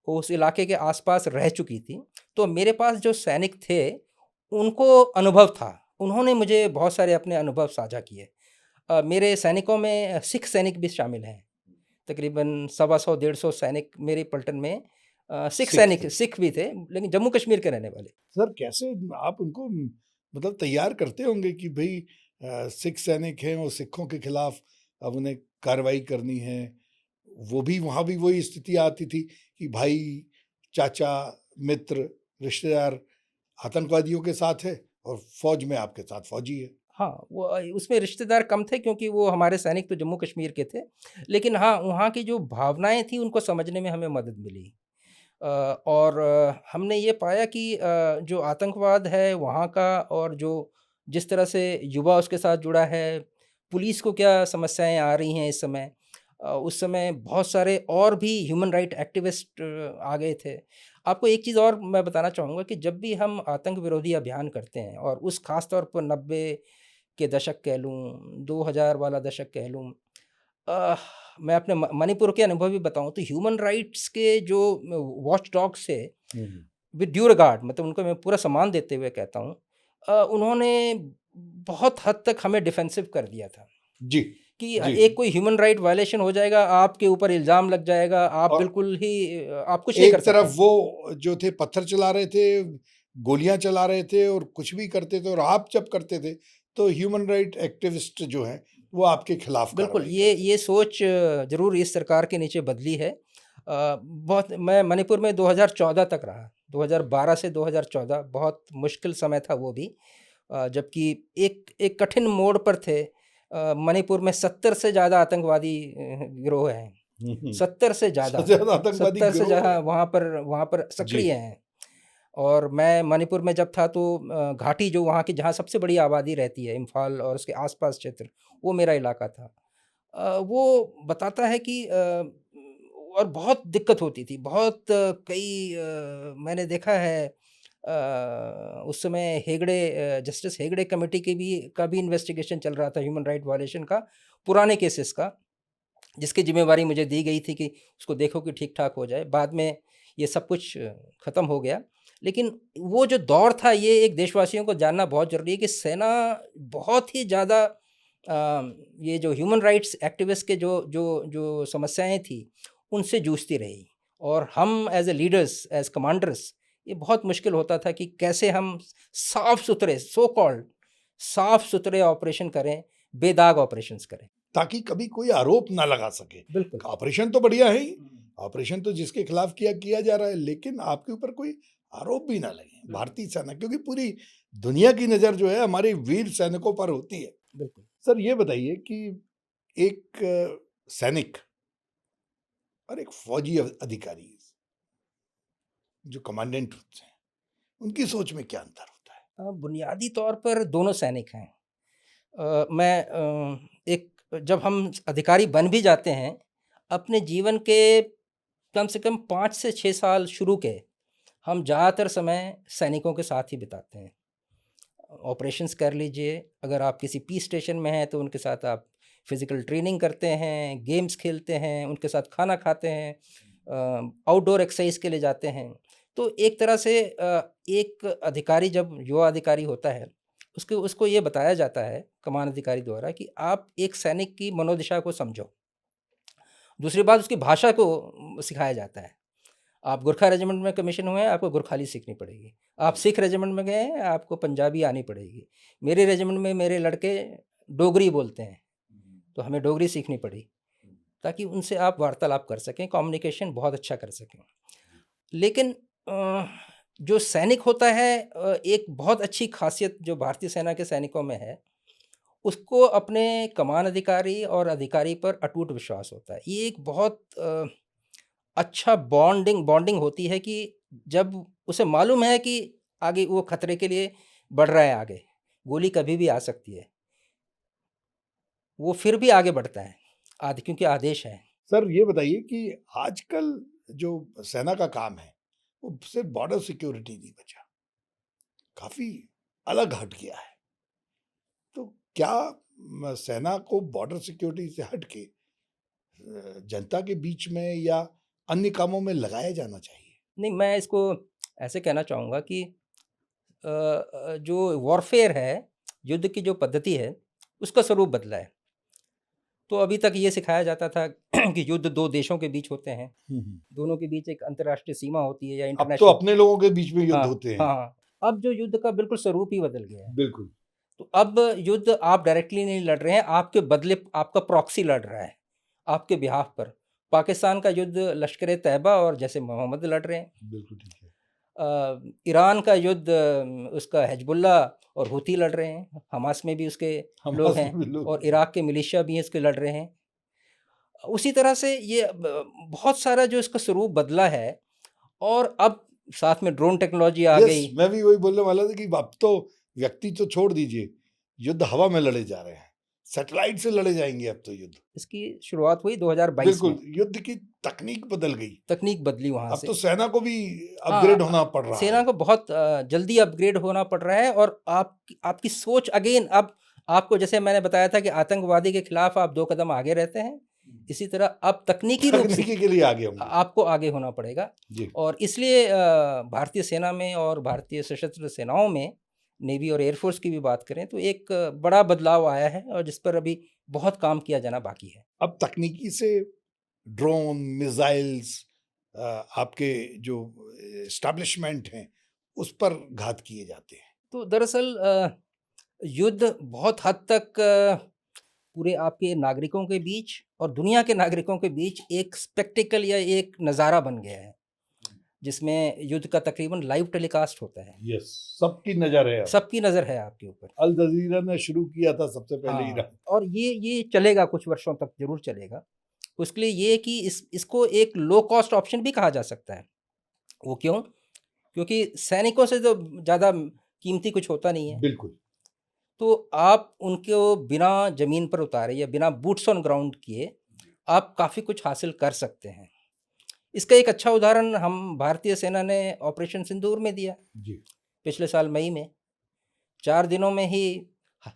वो उस इलाके के आसपास रह चुकी थी। तो मेरे पास जो सैनिक थे, उनको अनुभव था। उन्होंने मुझे बहुत सारे अपने अनुभव साझा किए। मेरे सैनिकों में सिख सैनिक भी शामिल हैं। तकरीबन सवा सौ, 150 सैनिक मेरे पलटन में सिख थे। सिख भी थे, लेकिन जम्मू कश्मीर के रहने वाले। सर, कैसे आप उनको मतलब तैयार करते होंगे कि भई सिख सैनिक हैं और सिखों के खिलाफ अब उन्हें कार्रवाई करनी है। वो भी वहाँ भी वही स्थिति आती थी कि भाई, चाचा, मित्र, रिश्तेदार आतंकवादियों के साथ है और फ़ौज में आपके साथ फ़ौजी है। हाँ, वो उसमें रिश्तेदार कम थे, क्योंकि वो हमारे सैनिक तो जम्मू कश्मीर के थे। लेकिन हाँ, वहाँ की जो भावनाएँ थी उनको समझने में हमें मदद मिली। और हमने ये पाया कि जो आतंकवाद है वहाँ का, और जो जिस तरह से युवा उसके साथ जुड़ा है, पुलिस को क्या समस्याएँ आ रही हैं इस समय। उस समय बहुत सारे और भी ह्यूमन राइट एक्टिविस्ट आ गए थे। आपको एक चीज़ और मैं बताना चाहूँगा कि जब भी हम आतंक विरोधी अभियान करते हैं और उस ख़ास तौर पर 90 के दशक कह लूँ, 2000 वाला दशक कह लूँ, अ, मैं अपने मणिपुर के अनुभव भी बताऊँ तो ह्यूमन राइट्स के जो वॉच डॉग्स थे, हम्म, विद ड्यू रिगार्ड, मतलब उनको मैं पूरा सम्मान देते हुए कहता हूँ, उन्होंने बहुत हद तक हमें डिफेंसिव कर दिया था जी कि जी। एक कोई ह्यूमन राइट वायलेशन हो जाएगा, आपके ऊपर इल्ज़ाम लग जाएगा, आप और बिल्कुल ही आप कुछ नहीं कर एक तरफ सकते। वो जो थे पत्थर चला रहे थे, गोलियां चला रहे थे और कुछ भी करते थे, और आप जब करते थे तो ह्यूमन राइट एक्टिविस्ट जो हैं वो आपके खिलाफ बिल्कुल, कार्रवाई ये करते थे। ये सोच ज़रूर इस सरकार के नीचे बदली है। बहुत मैं मणिपुर में 2014 तक रहा, 2012 से 2014 बहुत मुश्किल समय था वो भी। जबकि एक एक कठिन मोड़ पर थे। मणिपुर में 70 से ज़्यादा आतंकवादी गिरोह हैं, हम्म, 70 से सबसे ज़्यादा, ज्यादा आतंकवादी 70 से गिरोह है। ज़्यादा वहाँ पर जी। सक्रिय हैं। और मैं मणिपुर में जब था तो घाटी जो वहाँ की जहाँ सबसे बड़ी आबादी रहती है, इम्फाल और उसके आस-पास क्षेत्र, वो मेरा इलाका था। वो बताता है कि और बहुत दिक्कत होती थी, बहुत मैंने देखा है, उस समय जस्टिस हेगड़े कमेटी का भी इन्वेस्टिगेशन चल रहा था ह्यूमन राइट वायलेशन का, पुराने केसेस का, जिसकी ज़िम्मेवारी मुझे दी गई थी कि उसको देखो कि ठीक-ठाक हो जाए। बाद में ये सब कुछ ख़त्म हो गया। लेकिन वो जो दौर था, ये एक देशवासियों को जानना बहुत ज़रूरी है कि सेना बहुत ही ज़्यादा ये जो ह्यूमन राइट्स एक्टिविस्ट के जो जो जो समस्याएँ थी, उनसे जूझती रही। और हम as a leaders, as commanders, ये बहुत मुश्किल होता था कि कैसे हम साफ-सुथरे, सो कॉल्ड साफ-सुथरे ऑपरेशन करें, बेदाग ऑपरेशंस करें। ताकि कभी कोई आरोप ना लगा सके। बिल्कुल। ऑपरेशन तो बढ़िया है ही, ऑपरेशन तो जिसके खिलाफ किया किया जा रहा है, लेकिन आपके ऊपर कोई आरोप भी ना लगे। बिल्कुल, भारतीय सेना, क्योंकि पूरी दुनिया की नजर जो है हमारे वीर सैनिकों पर होती है। बिल्कुल। सर ये बताइए कि एक सैनिक और एक फौजी अधिकारी जो कमांडेंट होते हैं, उनकी सोच में क्या अंतर होता है? बुनियादी तौर पर दोनों सैनिक हैं। एक जब हम अधिकारी बन भी जाते हैं, अपने जीवन के कम से कम 5 से 6 साल शुरू के, हम ज़्यादातर समय सैनिकों के साथ ही बिताते हैं। ऑपरेशंस कर लीजिए, अगर आप किसी पीस स्टेशन में हैं, तो उनके साथ आप फिज़िकल ट्रेनिंग करते हैं, गेम्स खेलते हैं, उनके साथ खाना खाते हैं, आउटडोर एक्सरसाइज के लिए जाते हैं। तो एक तरह से एक अधिकारी जब युवा अधिकारी होता है, उसको उसको ये बताया जाता है कमान अधिकारी द्वारा कि आप एक सैनिक की मनोदशा को समझो। दूसरी बात, उसकी भाषा को सिखाया जाता है। आप गोरखा रेजिमेंट में कमीशन हुए हैं, आपको गोरखाली सीखनी पड़ेगी। आप सिख रेजिमेंट में गए हैं, आपको पंजाबी आनी पड़ेगी। मेरे रेजिमेंट में मेरे लड़के डोगरी बोलते हैं, तो हमें डोगरी सीखनी पड़ी, ताकि उनसे आप वार्तालाप कर सकें, कम्युनिकेशन बहुत अच्छा कर सकें। लेकिन जो सैनिक होता है, एक बहुत अच्छी ख़ासियत जो भारतीय सेना के सैनिकों में है, उसको अपने कमान अधिकारी और अधिकारी पर अटूट विश्वास होता है। ये एक बहुत अच्छा बॉन्डिंग बॉन्डिंग होती है कि जब उसे मालूम है कि आगे वो खतरे के लिए बढ़ रहा है आगे, गोली कभी भी आ सकती है, वो फिर भी आगे बढ़ता है, क्योंकि आदेश है। सर ये बताइए कि आजकल जो सेना का काम है वो सिर्फ बॉर्डर सिक्योरिटी नहीं बचा, काफी अलग हट गया है। तो क्या सेना को बॉर्डर सिक्योरिटी से हट के जनता के बीच में या अन्य कामों में लगाया जाना चाहिए? नहीं, मैं इसको ऐसे कहना चाहूँगा कि जो वॉरफेयर है, युद्ध की जो पद्धति है, उसका स्वरूप बदला है। तो अभी तक ये सिखाया जाता था कि युद्ध 2 देशों के बीच होते हैं, हम्म। दोनों के बीच एक अंतर्राष्ट्रीय सीमा होती है या अब तो इंटरनेशनल। अपने लोगों के बीच में युद्ध हाँ, होते हाँ, हैं। हाँ। अब जो युद्ध का बिल्कुल स्वरूप ही बदल गया है। बिल्कुल। तो अब युद्ध आप डायरेक्टली नहीं लड़ रहे हैं, आपके बदले आपका प्रॉक्सी लड़ रहा है, आपके बिहाफ़ पर। पाकिस्तान का युद्ध लश्कर-ए-तैयबा और जैश मोहम्मद लड़ रहे हैं। बिल्कुल ठीक है। ईरान का युद्ध उसका हिज़्बुल्लाह और हूथी लड़ रहे हैं, हमास में भी उसके लोग हमास हैं, में भी लोग और इराक के मिलिशिया भी इसके लड़ रहे हैं। उसी तरह से ये बहुत सारा जो इसका स्वरूप बदला है, और अब साथ में ड्रोन टेक्नोलॉजी आ यस, गई। मैं भी वही बोलने वाला था कि अब तो व्यक्ति तो छोड़ दीजिए, युद्ध हवा में लड़े जा रहे हैं। सैटेलाइट से लड़े जाएंगे अब तो युद्ध। इसकी शुरुआत हुई 2022 बिल्कुल, में, युद्ध की तकनीक बदल गई। तकनीक बदली वहाँ अब से। तो सेना को भी हाँ, अपग्रेड होना पड़ रहा सेना है। को बहुत जल्दी अपग्रेड होना पड़ रहा है, और आपकी सोच अगेन, अब आपको जैसे मैंने बताया था कि आतंकवादी के खिलाफ आप 2 कदम आगे रहते हैं, इसी तरह अब तकनीकी रूप से तकनीकी के लिए आगे होंगे। आपको आगे होना पड़ेगा। जी, और इसलिए भारतीय सेना में और भारतीय सशस्त्र सेनाओं में, नेवी और एयरफोर्स की भी बात करें तो एक बड़ा बदलाव आया है, और जिस पर अभी बहुत काम किया जाना बाकी है। अब तकनीकी से ड्रोन, मिसाइल्स आपके जो एस्टैब्लिशमेंट हैं, उस पर घात किए जाते हैं। तो दरअसल युद्ध बहुत हद तक पूरे आपके नागरिकों के बीच और दुनिया के नागरिकों के बीच एक स्पेक्टिकल या एक नज़ारा बन गया है, जिसमें युद्ध का तकरीबन लाइव टेलीकास्ट होता है। यस, सबकी नज़र है अब। सबकी नज़र है आपके ऊपर। अल जज़ीरा ने शुरू किया था सबसे पहले हाँ, ईरान। और ये चलेगा, कुछ वर्षों तक ज़रूर चलेगा। उसके लिए ये है कि इसको एक लो कॉस्ट ऑप्शन भी कहा जा सकता है। वो क्यों? क्योंकि सैनिकों से तो ज़्यादा कीमती कुछ होता नहीं है। बिल्कुल। तो आप उनको बिना ज़मीन पर उतारे या बिना बूट्स ऑन ग्राउंड किए आप काफ़ी कुछ हासिल कर सकते हैं। इसका एक अच्छा उदाहरण हम भारतीय सेना ने ऑपरेशन सिंदूर में दिया, जी, पिछले साल मई में। 4 दिनों में ही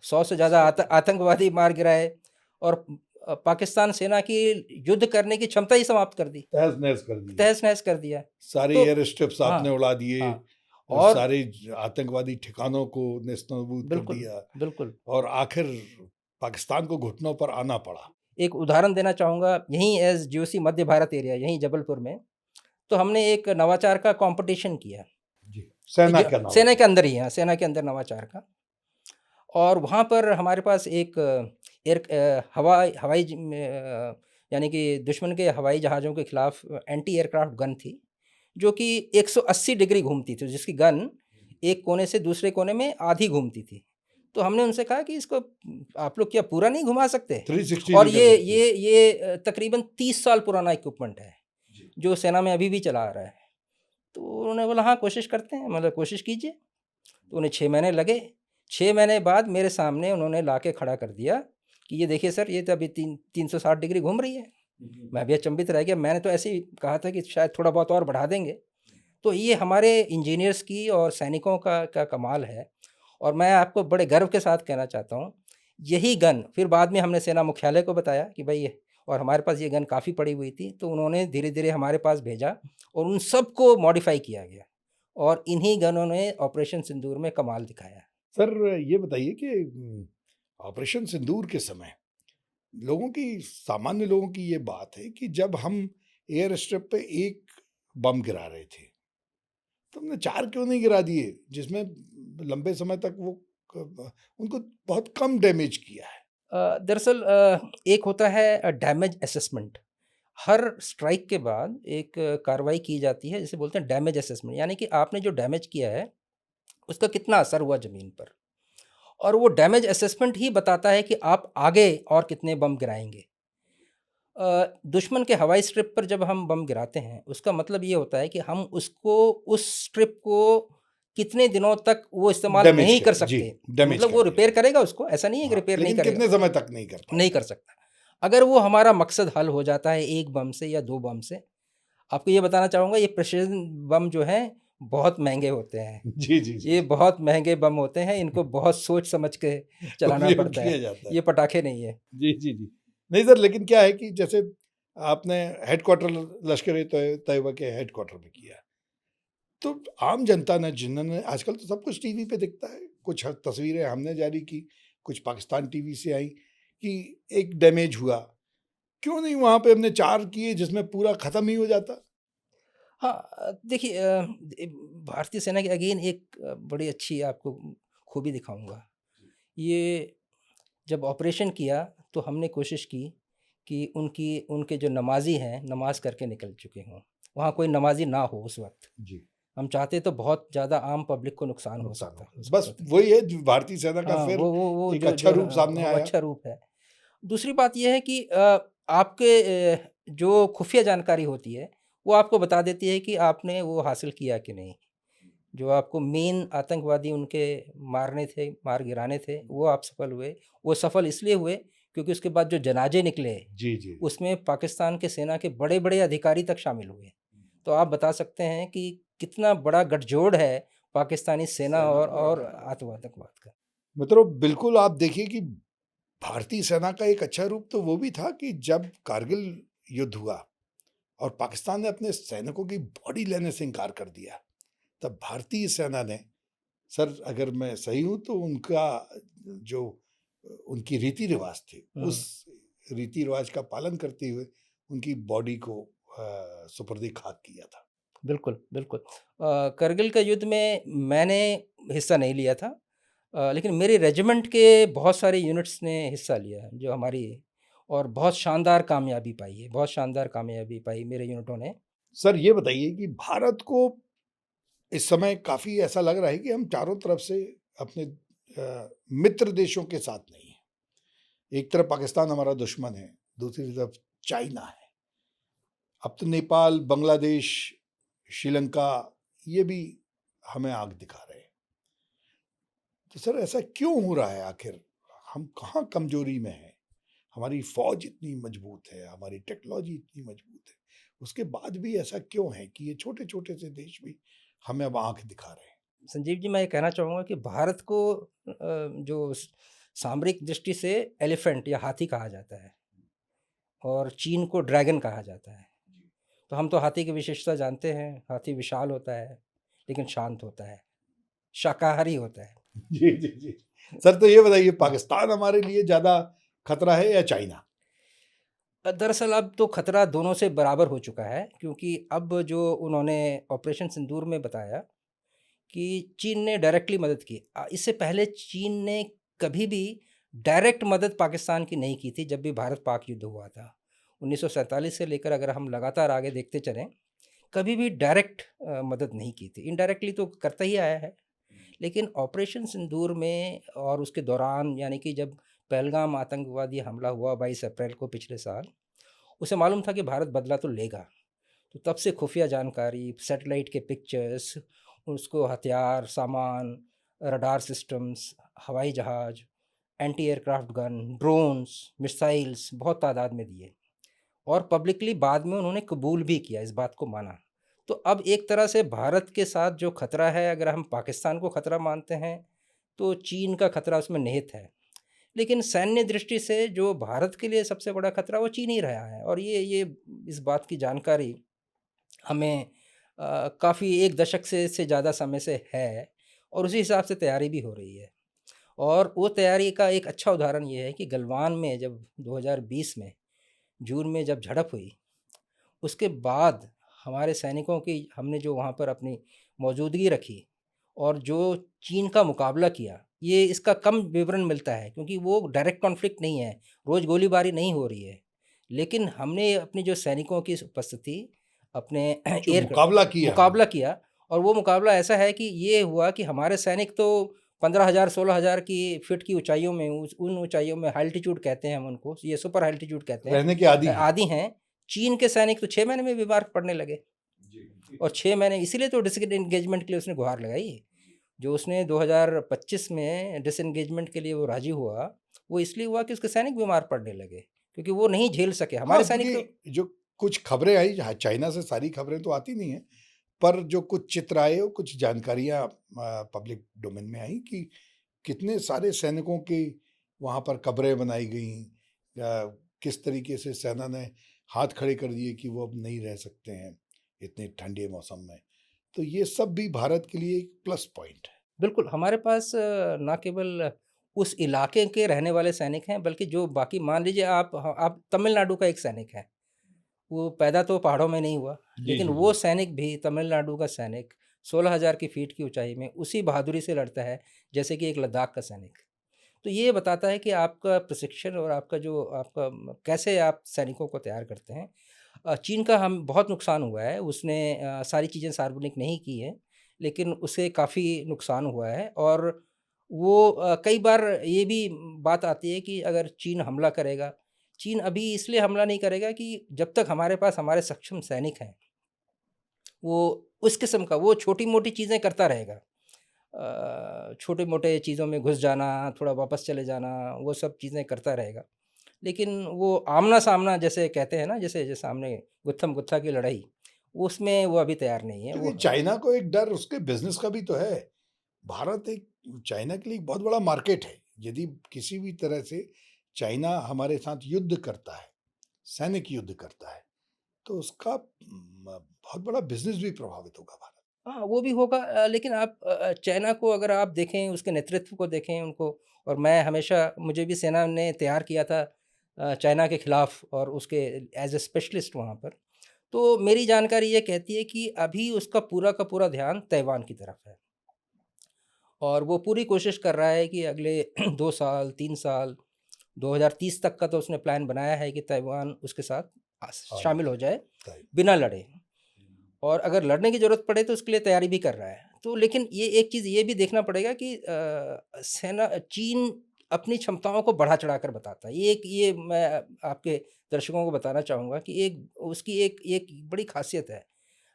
100 से ज़्यादा आतंकवादी मार गिराए, और पाकिस्तान सेना की युद्ध करने की क्षमता ही समाप्त कर दी, तहस-नहस कर दिया। तहस-नहस कर दिया। सारे तो एयर स्ट्रिप्स आपने हाँ, उड़ा दिए, हाँ, और और सारे आतंकवादी ठिकानों को नेस्तनाबूद कर बिल्कुल, दिया, बिल्कुल। और आखिर पाकिस्तान को घुटनों पर आना पड़ा। एक उदाहरण देना चाहूँगा, यहीं एसजीओसी मध्य भारत एरिया, यहीं जबलपुर में, तो हमने एक नवाचार का कॉम्पिटिशन किया। जी, सेना जो का नाम। सेना के अंदर ही, हाँ, सेना के अंदर नवाचार का। और वहाँ पर हमारे पास एक हवाई यानी कि दुश्मन के हवाई जहाज़ों के खिलाफ एंटी एयरक्राफ्ट गन थी, जो कि 180 डिग्री घूमती थी, जिसकी गन एक कोने से दूसरे कोने में आधी घूमती थी। तो हमने उनसे कहा कि इसको आप लोग क्या पूरा नहीं घुमा सकते? 360 और नहीं कर सकते। ये तकरीबन 30 साल पुराना इक्विपमेंट है, जी। जो सेना में अभी भी चला आ रहा है। तो उन्होंने बोला हाँ, कोशिश करते हैं, मतलब कोशिश कीजिए। तो उन्हें 6 महीने लगे। 6 महीने बाद मेरे सामने उन्होंने ला के खड़ा कर दिया कि ये देखिए सर, ये तो अभी 360 डिग्री घूम रही है। मैं भी अचंभित रह गया, मैंने तो ऐसे ही कहा था कि शायद थोड़ा बहुत और बढ़ा देंगे। तो ये हमारे इंजीनियर्स की और सैनिकों का कमाल है, और मैं आपको बड़े गर्व के साथ कहना चाहता हूँ, यही गन फिर बाद में हमने सेना मुख्यालय को बताया कि भई, और हमारे पास ये गन काफ़ी पड़ी हुई थी, तो उन्होंने धीरे-धीरे हमारे पास भेजा, और उन सबको मॉडिफ़ाई किया गया, और इन्हीं गनों ने ऑपरेशन सिंदूर में कमाल दिखाया। सर, ये बताइए कि ऑपरेशन सिंदूर के समय सामान्य लोगों की ये बात है कि जब हम एयर स्ट्रिप पे एक बम गिरा रहे थे, तो हमने 4 क्यों नहीं गिरा दिए, जिसमें लंबे समय तक उनको बहुत कम डैमेज किया है। दरअसल एक होता है डैमेज असेसमेंट। हर स्ट्राइक के बाद एक कार्रवाई की जाती है, जिसे बोलते हैं डैमेज असेसमेंट, यानी कि आपने जो डैमेज किया है, उसका कितना असर हुआ ज़मीन पर। और वो डैमेज असेसमेंट ही बताता है कि आप आगे और कितने बम गिराएँगे। दुश्मन के हवाई स्ट्रिप पर जब हम बम गिराते हैं, उसका मतलब ये होता है कि हम उस स्ट्रिप को कितने दिनों तक वो इस्तेमाल डैमेज नहीं कर जी, सकते। डैमेज मतलब कर वो दिया। रिपेयर करेगा उसको, ऐसा नहीं है कि हाँ, रिपेयर नहीं लेकिन करेगा, कितने समय तक नहीं कर नहीं पाएगा। कर सकता। अगर वो हमारा मकसद हल हो जाता है 1 बम से या 2 बम से, आपको ये बताना चाहूँगा, ये प्रिसिज़न बम जो हैं, बहुत महँगे होते हैं। जी, जी, जी। ये बहुत महँगे बम होते हैं, इनको बहुत सोच समझ के चलाना उपयोग पड़ता किया है। जाता है। ये पटाखे नहीं है। जी, जी, जी। नहीं सर, लेकिन क्या है कि जैसे आपने हेडक्वार्टर लश्कर-ए-तैयबा के हेडक्वार्टर में किया, तो आम जनता ने, जिन्होंने आजकल तो सब कुछ टीवी पे दिखता है, कुछ तस्वीरें हमने जारी की, कुछ पाकिस्तान टीवी से आई कि एक डैमेज हुआ, क्यों नहीं वहाँ पे हमने 4 किए जिसमें पूरा खत्म ही हो जाता? हाँ, देखिए, भारतीय सेना की अगेन एक बड़ी अच्छी आपको खूबी दिखाऊँगा। ये जब ऑपरेशन किया, तो हमने कोशिश की कि उनके जो नमाज़ी हैं, नमाज़ करके निकल चुके हों। वहाँ कोई नमाज़ी ना हो उस वक़्त। जी, हम चाहते तो बहुत ज़्यादा आम पब्लिक को नुकसान हो नुकसान सकता, होगा। हो बस सकता था। वही है जो भारतीय सेना का हाँ, फिर वो एक जो अच्छा जो रूप सामने वो आया। अच्छा रूप है। दूसरी बात ये है कि आपके जो खुफ़िया जानकारी होती है, वो आपको बता देती है कि आपने वो हासिल किया कि नहीं। जो आपको मेन आतंकवादी उनके मार गिराने थे, वो आप सफल हुए। वो सफल इसलिए हुए क्योंकि उसके बाद जो जनाजे निकले, जी, जी। उसमें पाकिस्तान के सेना के बड़े-बड़े अधिकारी तक शामिल हुए। तो आप बता सकते हैं कि कितना बड़ा गठजोड़ है पाकिस्तानी सेना सेना और आतंकवाद का। मित्रों, बिल्कुल आप देखिए कि भारतीय सेना का एक अच्छा रूप तो वो भी था कि जब कारगिल युद्ध हुआ और पाकिस्तान ने अपने सैनिकों की बॉडी लेने से इनकार कर दिया, तब भारतीय सेना ने, सर अगर मैं सही हूं तो उनका जो उनकी रीति रिवाज थे, हुँ। उस रीति रिवाज का पालन करते हुए उनकी बॉडी को सुपर्द खाक किया था। बिल्कुल, बिल्कुल। करगिल के युद्ध में मैंने हिस्सा नहीं लिया था, लेकिन मेरे रेजिमेंट के बहुत सारे यूनिट्स ने हिस्सा लिया है, जो हमारी, और बहुत शानदार कामयाबी पाई है, बहुत शानदार कामयाबी पाई मेरे यूनिटों ने। सर ये बताइए कि भारत को इस समय काफी ऐसा लग रहा है कि हम चारों तरफ से अपने मित्र देशों के साथ नहीं है। एक तरफ पाकिस्तान हमारा दुश्मन है, दूसरी तरफ चाइना है, अब तो नेपाल, बांग्लादेश, श्रीलंका, ये भी हमें आग दिखा रहे हैं। तो सर ऐसा क्यों हो रहा है आखिर? हम कहाँ कमजोरी में हैं? हमारी फौज इतनी मजबूत है, हमारी टेक्नोलॉजी इतनी मजबूत है, उसके बाद भी ऐसा क्यों है कि ये छोटे-छोटे से देश भी हमें अब आँख दिखा रहे हैं? संजीव जी, मैं ये कहना चाहूँगा कि भारत को जो सामरिक दृष्टि से एलिफेंट या हाथी कहा जाता है, और चीन को ड्रैगन कहा जाता है। तो हम तो हाथी की विशेषता जानते हैं, हाथी विशाल होता है, लेकिन शांत होता है, शाकाहारी होता है। जी, जी, जी। सर तो ये बताइए, पाकिस्तान हमारे लिए ज़्यादा खतरा है या चाइना? दरअसल अब तो खतरा दोनों से बराबर हो चुका है, क्योंकि अब जो उन्होंने ऑपरेशन सिंदूर में बताया कि चीन ने डायरेक्टली मदद की। इससे पहले चीन ने कभी भी डायरेक्ट मदद पाकिस्तान की नहीं की थी, जब भी भारत-पाक युद्ध हुआ था। 1947 से लेकर अगर हम लगातार आगे देखते चलें, कभी भी डायरेक्ट मदद नहीं की थी। इनडायरेक्टली तो करता ही आया है। लेकिन ऑपरेशन सिंदूर में और उसके दौरान, यानी कि जब पहलगाम आतंकवादी हमला हुआ 22 अप्रैल को पिछले साल, उसे मालूम था कि भारत बदला तो लेगा। तो तब से खुफिया जानकारी, सैटेलाइट के पिक्चर्स, उसको हथियार, सामान, रडार सिस्टम्स, हवाई जहाज़, anti aircraft gun, drones, missiles बहुत तादाद में दिए, और पब्लिकली बाद में उन्होंने कबूल भी किया, इस बात को माना। तो अब एक तरह से भारत के साथ जो खतरा है, अगर हम पाकिस्तान को खतरा मानते हैं, तो चीन का खतरा उसमें निहित है। लेकिन सैन्य दृष्टि से जो भारत के लिए सबसे बड़ा खतरा वो चीन ही रहा है, और ये इस बात की जानकारी हमें काफ़ी 1 दशक से ज़्यादा समय से है, और उसी हिसाब से तैयारी भी हो रही है। और वो तैयारी का एक अच्छा उदाहरण ये है कि गलवान में जब 2020 में जून में जब झड़प हुई, उसके बाद हमारे सैनिकों की हमने जो वहाँ पर अपनी मौजूदगी रखी और जो चीन का मुकाबला किया, ये इसका कम विवरण मिलता है, क्योंकि वो डायरेक्ट कॉन्फ्लिक्ट नहीं है, रोज़ गोलीबारी नहीं हो रही है। लेकिन हमने अपनी जो सैनिकों की उपस्थिति, अपने जो एयर मुकाबला किया हमने। मुकाबला किया, और वो मुकाबला ऐसा है कि ये हुआ कि हमारे सैनिक तो 15,000 16,000 की फीट की ऊँचाइयों में, उन ऊँचाइयों में, हाई एल्टीट्यूड कहते हैं हम उनको, ये सुपर हाई एल्टीट्यूड कहते हैं, रहने के आदी हैं। आदी हैं। चीन के सैनिक तो 6 महीने में बीमार पड़ने लगे, जी। और 6 महीने इसीलिए तो डिसएंगेजमेंट के लिए उसने गुहार लगाई। जो उसने 2025 में डिसएंगेजमेंट के लिए वो राज़ी हुआ, वो इसलिए हुआ कि उसके सैनिक बीमार पड़ने लगे, क्योंकि वो नहीं झेल सके। हाँ, हमारे सैनिक तो क्योंकि जो कुछ खबरें आई, हाँ, चाइना से सारी खबरें तो आती नहीं हैं, पर जो कुछ चित्र आए और कुछ जानकारियाँ पब्लिक डोमेन में आई कि कितने सारे सैनिकों की वहाँ पर कब्रें बनाई गईं, किस तरीके से सेना ने हाथ खड़े कर दिए कि वो अब नहीं रह सकते हैं इतने ठंडे मौसम में। तो ये सब भी भारत के लिए एक प्लस पॉइंट है। बिल्कुल, हमारे पास ना केवल उस इलाके के रहने वाले सैनिक हैं, बल्कि जो बाकी, मान लीजिए आप तमिलनाडु का एक सैनिक है, वो पैदा तो पहाड़ों में नहीं हुआ, जी, लेकिन जी, वो जी। सैनिक भी, तमिलनाडु का सैनिक 16,000 की फीट की ऊँचाई में उसी बहादुरी से लड़ता है, जैसे कि एक लद्दाख का सैनिक। तो ये बताता है कि आपका प्रशिक्षण और आपका जो आपका कैसे आप सैनिकों को तैयार करते हैं। चीन का हम बहुत नुकसान हुआ है, उसने सारी चीज़ें सार्वजनिक नहीं की हैं, लेकिन उसे काफ़ी नुकसान हुआ है, और वो कई बार ये भी बात आती है कि अगर चीन हमला करेगा, चीन अभी इसलिए हमला नहीं करेगा कि जब तक हमारे पास हमारे सक्षम सैनिक हैं, वो उस किस्म का, वो छोटी-मोटी चीज़ें करता रहेगा। छोटे-मोटे चीज़ों में घुस जाना, थोड़ा वापस चले जाना, वो सब चीज़ें करता रहेगा। लेकिन वो आमना-सामना जैसे कहते हैं ना, जैसे सामने गुत्थम-गुत्था की लड़ाई, उसमें वो अभी तैयार नहीं है। क्योंकि वो चाइना को एक डर उसके बिज़नेस का भी तो है। भारत एक चाइना के लिए एक बहुत बड़ा मार्केट है। यदि किसी भी तरह से चाइना हमारे साथ युद्ध करता है, सैनिक युद्ध करता है, तो उसका बहुत बड़ा बिज़नेस भी प्रभावित होगा भारत। हाँ, वो भी होगा, लेकिन आप चाइना को अगर आप देखें, उसके नेतृत्व को देखें उनको, और मैं हमेशा, मुझे भी सेना ने तैयार किया था चाइना के खिलाफ और उसके एज़ अ स्पेशलिस्ट वहाँ पर। तो मेरी जानकारी ये कहती है कि अभी उसका पूरा का पूरा ध्यान ताइवान की तरफ है, और वो पूरी कोशिश कर रहा है कि अगले 2 साल, 3 साल, 2030 तक का तो उसने प्लान बनाया है कि ताइवान उसके साथ आ शामिल हो जाए, जाए, राइट। बिना लड़े। और अगर लड़ने की ज़रूरत पड़े तो उसके लिए तैयारी भी कर रहा है। तो लेकिन ये एक चीज़ ये भी देखना पड़ेगा कि सेना चीन अपनी क्षमताओं को बढ़ा-चढ़ा कर बताता है। ये मैं आपके दर्शकों को बताना चाहूँगा कि एक उसकी एक एक बड़ी ख़ासियत है।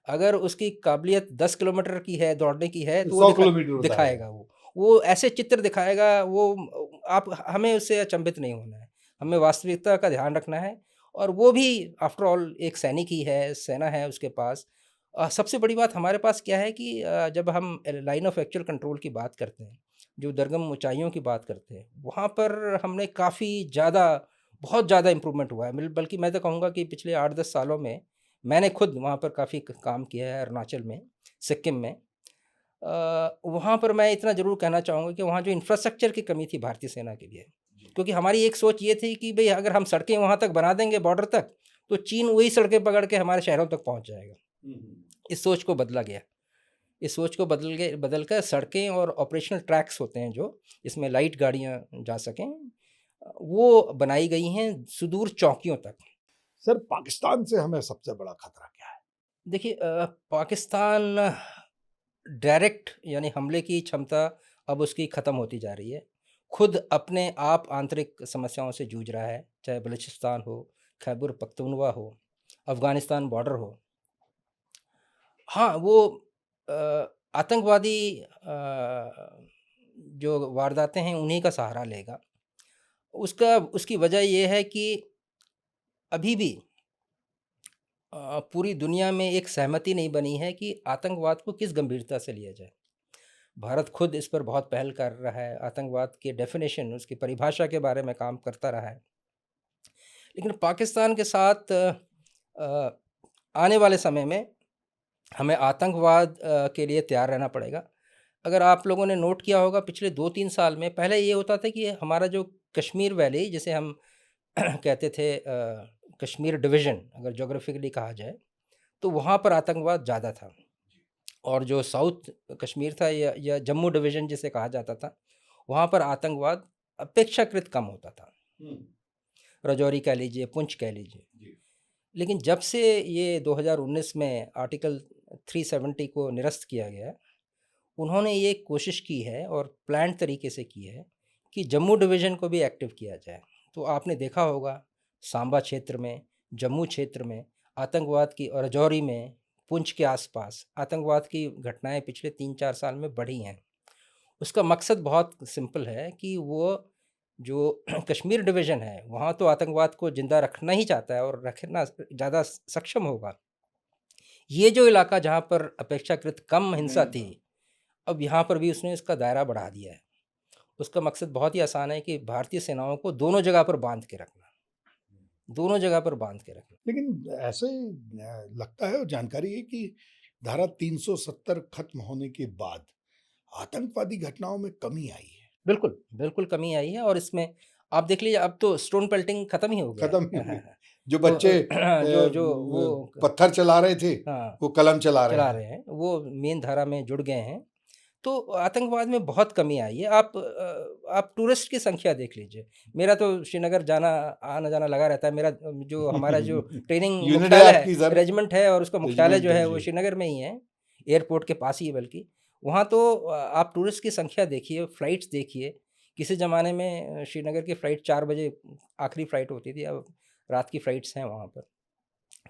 अगर उसकी काबिलियत 10 किलोमीटर की है, दौड़ने की है, तो वो 100 किलोमीटर बताएगा। दिखाएगा वो। वो ऐसे चित्र दिखाएगा, वो आप हमें उससे अचंभित नहीं होना है। हमें वास्तविकता का ध्यान रखना है, और वो भी आफ्टर ऑल एक सैनिक ही है, सेना है उसके पास। सबसे बड़ी बात हमारे पास क्या है कि जब हम लाइन ऑफ एक्चुअल कंट्रोल की बात करते हैं, जो दुर्गम ऊँचाइयों की बात करते हैं, वहाँ पर हमने काफ़ी ज़्यादा, बहुत ज़्यादा इम्प्रूवमेंट हुआ है। बल्कि मैं तो कहूँगा कि पिछले 8-10 सालों में मैंने खुद वहाँ पर काफ़ी क काम किया है, अरुणाचल में, सिक्किम में। वहाँ पर मैं इतना ज़रूर कहना चाहूँगा कि वहाँ जो इंफ्रास्ट्रक्चर की कमी थी भारतीय सेना के लिए, क्योंकि हमारी एक सोच ये थी कि भई अगर हम सड़कें वहाँ तक बना देंगे बॉर्डर तक, तो चीन वही सड़कें पकड़ के हमारे शहरों तक पहुँच जाएगा। इस सोच को बदला गया। इस सोच को बदलकर सड़कें और ऑपरेशनल ट्रैक्स होते हैं जो, इसमें लाइट गाड़ियाँ जा सकें, वो बनाई गई हैं सुदूर चौकियों तक। सर, पाकिस्तान से हमें सबसे बड़ा खतरा क्या है? देखिए, पाकिस्तान डायरेक्ट यानी हमले की क्षमता अब उसकी ख़त्म होती जा रही है। खुद अपने आप आंतरिक समस्याओं से जूझ रहा है, चाहे बलूचिस्तान हो, खैबर पख्तूनख्वा हो, अफ़गानिस्तान बॉर्डर हो। हाँ, वो आतंकवादी जो वारदातें हैं उन्हीं का सहारा लेगा। उसकी वजह ये है कि अभी भी पूरी दुनिया में एक सहमति नहीं बनी है कि आतंकवाद को किस गंभीरता से लिया जाए। भारत खुद इस पर बहुत पहल कर रहा है, आतंकवाद की डेफ़िनेशन, उसकी परिभाषा के बारे में काम करता रहा है। लेकिन पाकिस्तान के साथ आने वाले समय में हमें आतंकवाद के लिए तैयार रहना पड़ेगा। अगर आप लोगों ने नोट किया होगा पिछले 2-3 साल में, पहले ये होता था कि हमारा जो कश्मीर वैली जिसे हम कहते थे, कश्मीर डिवीज़न अगर ज्योग्राफिकली कहा जाए, तो वहाँ पर आतंकवाद ज़्यादा था। और जो साउथ कश्मीर था या जम्मू डिवीज़न जिसे कहा जाता था, वहाँ पर आतंकवाद अपेक्षाकृत कम होता था। राजौरी कह लीजिए, पुंछ कह लीजिए। जी। लेकिन जब से ये 2019 में आर्टिकल 370 को निरस्त किया गया, उन्होंने ये कोशिश की है और प्लान्ड तरीके से की है कि जम्मू डिवीज़न को भी एक्टिव किया जाए। तो आपने देखा होगा सांबा क्षेत्र में, जम्मू क्षेत्र में आतंकवाद की, और राजौरी में, पुंछ के आसपास आतंकवाद की घटनाएँ पिछले 3-4 साल में बढ़ी हैं। उसका मकसद बहुत सिंपल है कि वो जो कश्मीर डिवीज़न है, वहाँ तो आतंकवाद को ज़िंदा रखना ही चाहता है और रखना ज़्यादा सक्षम होगा। ये जो इलाका जहाँ पर अपेक्षाकृत कम हिंसा नहीं थी, था। अब यहाँ पर भी उसने इसका दायरा बढ़ा दिया है। उसका मकसद बहुत ही आसान है कि भारतीय सेनाओं को दोनों जगह पर बाँध के रखना, दोनों जगह पर बाँध के रखना। लेकिन ऐसे लगता है और जानकारी है कि धारा 370 खत्म होने के बाद आतंकवादी घटनाओं में कमी आई है। बिल्कुल, बिल्कुल कमी आई है, और इसमें आप देख लीजिए अब तो स्टोन पेल्टिंग खत्म ही हो गया खत्म ही है। हो गई। जो तो बच्चे जो जो वो पत्थर चला रहे थे, हाँ, वो कलम चला रहे चला हैं। रहे हैं, वो मेन धारा में जुड़ गए हैं। तो आतंकवाद में बहुत कमी आई है। आप टूरिस्ट की संख्या देख लीजिए। मेरा तो श्रीनगर आना-जाना लगा रहता है। मेरा जो हमारा जो ट्रेनिंग यूनिट है मुख्यालय है, आपकी सर, रेजिमेंट है, और उसका मुख्यालय रेजिमेंट जो है है वो जी। श्रीनगर में ही है, एयरपोर्ट के पास ही है बल्कि। वहाँ तो आप टूरिस्ट की संख्या देखिए, फ्लाइट्स देखिए। किसी ज़माने में श्रीनगर की फ़्लाइट 4 बजे आखिरी फ़्लाइट होती थी, अब रात की फ़्लाइट्स हैं वहाँ पर।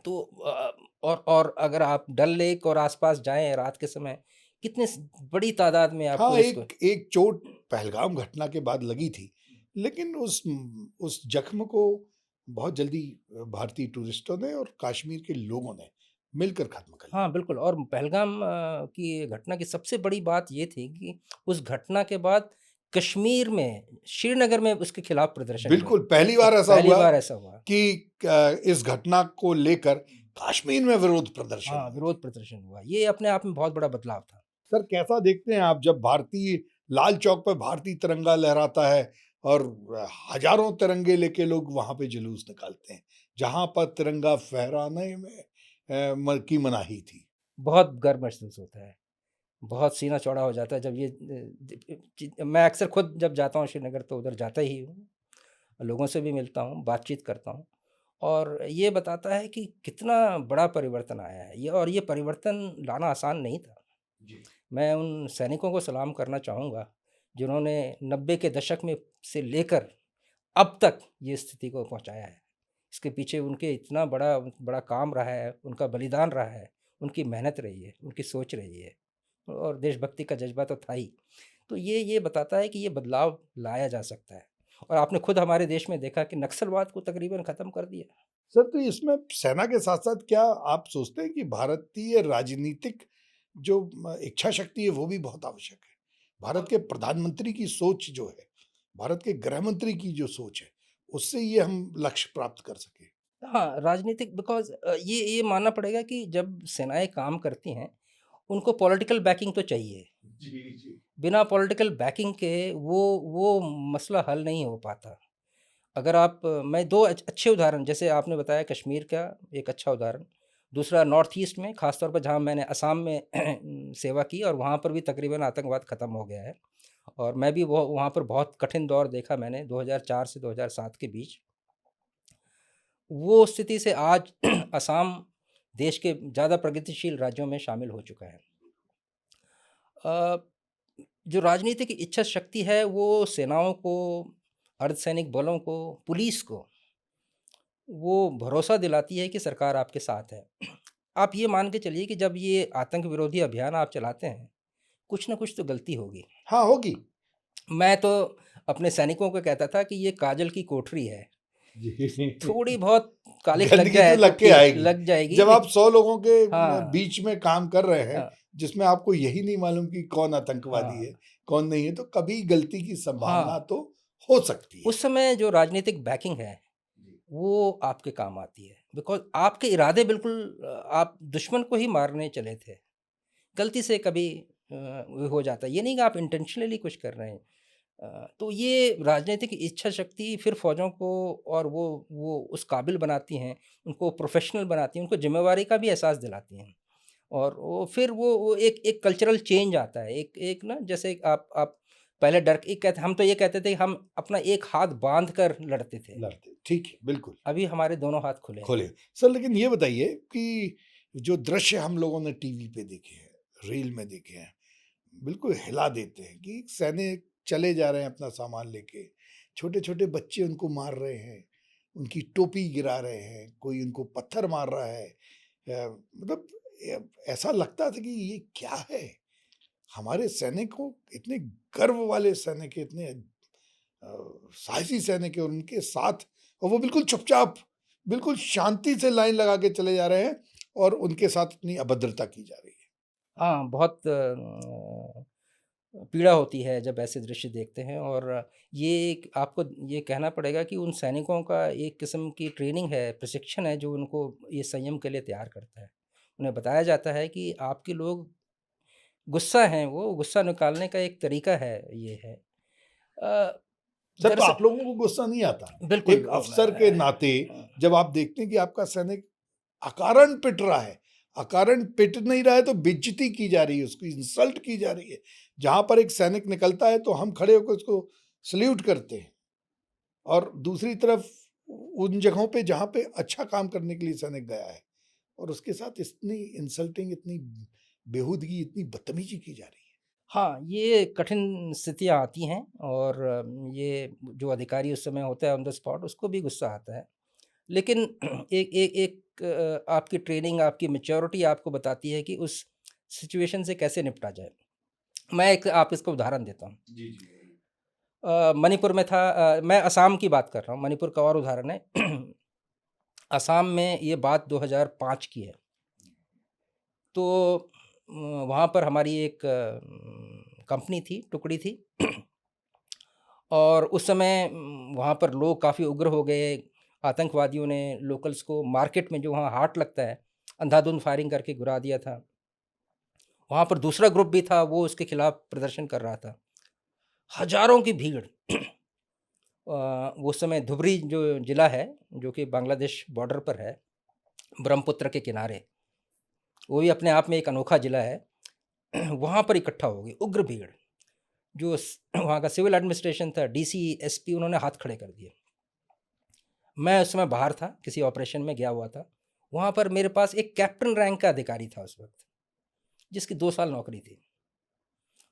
तो और अगर आप डल लेक और आसपास जाएँ रात के समय, कितने बड़ी तादाद में हाँ, आपको इसको। एक चोट पहलगाम घटना के बाद लगी थी, लेकिन उस ज़ख्म को बहुत जल्दी भारतीय टूरिस्टों ने और कश्मीर के लोगों ने मिलकर ख़त्म कर लिया। हाँ, बिल्कुल। और पहलगाम की घटना की सबसे बड़ी बात ये थी कि उस घटना के बाद कश्मीर में, श्रीनगर में उसके खिलाफ प्रदर्शन हुए। बिल्कुल, पहली बार ऐसा पहली हुआ बार ऐसा हुआ। कि इस घटना को लेकर कश्मीर में विरोध प्रदर्शन हाँ, हुए थे। विरोध प्रदर्शन हुआ। ये अपने आप में बहुत बड़ा बदलाव था। सर, कैसा देखते हैं आप जब भारतीय लाल चौक पे भारतीय तिरंगा लहराता है और हज़ारों तिरंगे लेके लोग वहाँ पे जुलूस निकालते हैं, जहाँ पर तिरंगा फहराने में की मनाही थी। बहुत गर्व महसूस होता है। बहुत सीना चौड़ा हो जाता है जब ये मैं अक्सर खुद जब जाता हूँ श्रीनगर तो उधर जाता ही हूँ। लोगों से भी मिलता हूँ, बातचीत करता हूँ और ये बताता है कि कितना बड़ा परिवर्तन आया है ये, और ये परिवर्तन लाना आसान नहीं था। जी। मैं उन सैनिकों को सलाम करना चाहूँगा, जिन्होंने 90 के दशक में से लेकर अब तक ये स्थिति को पहुँचाया है। इसके पीछे उनके इतना बड़ा बड़ा काम रहा है, उनका बलिदान रहा है, उनकी मेहनत रही है, उनकी सोच रही है और देशभक्ति का जज़्बा तो था ही। तो ये बताता है कि ये बदलाव लाया जा सकता है और आपने खुद हमारे देश में देखा कि नक्सलवाद को तकरीबन ख़त्म कर दिया। सर, तो इसमें सेना के साथ-साथ क्या आप सोचते हैं कि भारतीय राजनीतिक जो इच्छा शक्ति है, वो भी बहुत आवश्यक है? भारत के प्रधानमंत्री की सोच जो है, भारत के गृह मंत्री की जो सोच है, उससे ये हम लक्ष्य प्राप्त कर सकें। हाँ, राजनीतिक बिकॉज़ ये मानना पड़ेगा कि जब सेनाएँ काम करती हैं, उनको पॉलिटिकल बैकिंग तो चाहिए। जी, जी। बिना पॉलिटिकल बैकिंग के वो मसला हल नहीं हो पाता। अगर आप मैं 2 अच्छे उदाहरण, जैसे आपने बताया कश्मीर का एक अच्छा उदाहरण, दूसरा नॉर्थ ईस्ट में ख़ास तौर पर जहाँ मैंने असम में सेवा की और वहाँ पर भी तकरीबन आतंकवाद ख़त्म हो गया है। और मैं भी वो वहाँ पर बहुत कठिन दौर देखा मैंने 2004 से 2007 के बीच। वो स्थिति से आज असम देश के ज़्यादा प्रगतिशील राज्यों में शामिल हो चुका है। अ, जो राजनीतिक इच्छा शक्ति है वो सेनाओं को, अर्धसैनिक बलों को, पुलिस को वो भरोसा दिलाती है कि सरकार आपके साथ है। आप ये मान के चलिए कि जब ये आतंक विरोधी अभियान आप चलाते हैं, कुछ न कुछ तो गलती होगी। हाँ, होगी। मैं तो अपने सैनिकों को कहता था कि ये काजल की कोठरी है, थोड़ी जी। बहुत कालिख लग गंदगी तो जाए तो लग के ठीक आएगी। लग जाएगी जब आप 100 लोगों के हाँ, बीच में काम कर रहे हैं, हाँ, जिसमें आपको यही नहीं मालूम कि कौन आतंकवादी हाँ, है, कौन नहीं है, तो कभी गलती की संभावना हाँ। तो हो सकती है। उस समय जो राजनीतिक बैकिंग है, जी। वो आपके काम आती है। बिकॉज़ आपके इरादे बिल्कुल आप दुश्मन को ही मारने चले थे। गलती से कभी वो हो जाता है। ये नहीं कि आप इंटेंशनली कुछ कर रहे हैं। तो ये राजनीतिक इच्छा शक्ति फिर फ़ौजों को और वो उस काबिल बनाती हैं, उनको प्रोफ़ेशनल बनाती हैं, उनको ज़िम्मेवारी का भी एहसास दिलाती हैं। और वो फिर वो एक एक कल्चरल चेंज आता है। एक एक ना जैसे आप पहले डर एक कहते हम तो ये कहते थे कि हम अपना एक हाथ बाँध कर लड़ते थे। लड़ते, ठीक है, बिल्कुल, अभी हमारे दोनों हाथ खुले हैं। खोले। सर, लेकिन ये बताइए कि जो दृश्य हम लोगों ने टीवी पे देखे हैं, रील में देखे हैं, बिल्कुल हिला देते हैं कि सैनिक चले जा रहे हैं अपना सामान लेके, छोटे-छोटे बच्चे उनको मार रहे हैं, उनकी टोपी गिरा रहे हैं, कोई उनको पत्थर मार रहा है। मतलब ऐसा लगता था कि ये क्या है? हमारे सैनिकों इतने गर्व वाले सैनिक हैं, इतने साहसी सैनिक हैं और उनके साथ और वो बिल्कुल चुपचाप, बिल्कुल शांति से लाइन लगा के चले जा रहे हैं और उनके साथ इतनी अभद्रता की जा रही है। हाँ, बहुत पीड़ा होती है जब ऐसे दृश्य देखते हैं और ये एक आपको ये कहना पड़ेगा कि उन सैनिकों का एक किस्म की ट्रेनिंग है, प्रशिक्षण है जो उनको ये संयम के लिए तैयार करता है। उन्हें बताया जाता है कि आपके लोग गुस्सा हैं, वो गुस्सा निकालने का एक तरीका है ये है। अ, सर, तो दरअसल आप लोगों को गुस्सा नहीं आता? बिल्कुल एक अफ़सर के नाते जब आप देखते हैं कि आपका सैनिक अकारण पिट रहा है, अकारण पिट नहीं रहा है तो बेइज़्ज़ती की जा रही है, उसकी इंसल्ट की जा रही है। जहाँ पर एक सैनिक निकलता है तो हम खड़े होकर उसको सैल्यूट करते हैं और दूसरी तरफ उन जगहों पे जहाँ पे अच्छा काम करने के लिए सैनिक गया है और उसके साथ इतनी इंसल्टिंग, इतनी बेहूदगी, इतनी बदतमीज़ी की जा रही है। हाँ, ये कठिन स्थितियाँ आती हैं और ये जो अधिकारी उस समय होता है ऑन द स्पॉट उसको भी गुस्सा आता है। लेकिन एक एक एक आपकी ट्रेनिंग, आपकी मैच्योरिटी आपको बताती है कि उस सिचुएशन से कैसे निपटा जाए। मैं एक आप इसका उदाहरण देता हूँ। जी, जी। मणिपुर में था, मैं असम की बात कर रहा हूँ, मणिपुर का और उदाहरण है। असम में ये बात 2005 की है। तो वहाँ पर हमारी एक कंपनी थी, टुकड़ी थी। और उस समय वहाँ पर लोग काफ़ी उग्र हो गए। आतंकवादियों ने लोकल्स को मार्केट में जो वहाँ हाट लगता है, अंधाधुंध फायरिंग करके गिरा दिया था। वहाँ पर दूसरा ग्रुप भी था, वो उसके खिलाफ प्रदर्शन कर रहा था। हज़ारों की भीड़। उस समय धुबरी जो ज़िला है, जो कि बांग्लादेश बॉर्डर पर है, ब्रह्मपुत्र के किनारे, वो भी अपने आप में एक अनोखा ज़िला है। वहाँ पर इकट्ठा हो गई उग्र भीड़। जो वहाँ का सिविल एडमिनिस्ट्रेशन था, डीसी, एसपी, उन्होंने हाथ खड़े कर दिए। मैं उस समय बाहर था, किसी ऑपरेशन में गया हुआ था। वहाँ पर मेरे पास एक कैप्टन रैंक का अधिकारी था उस वक्त, जिसकी 2 साल नौकरी थी।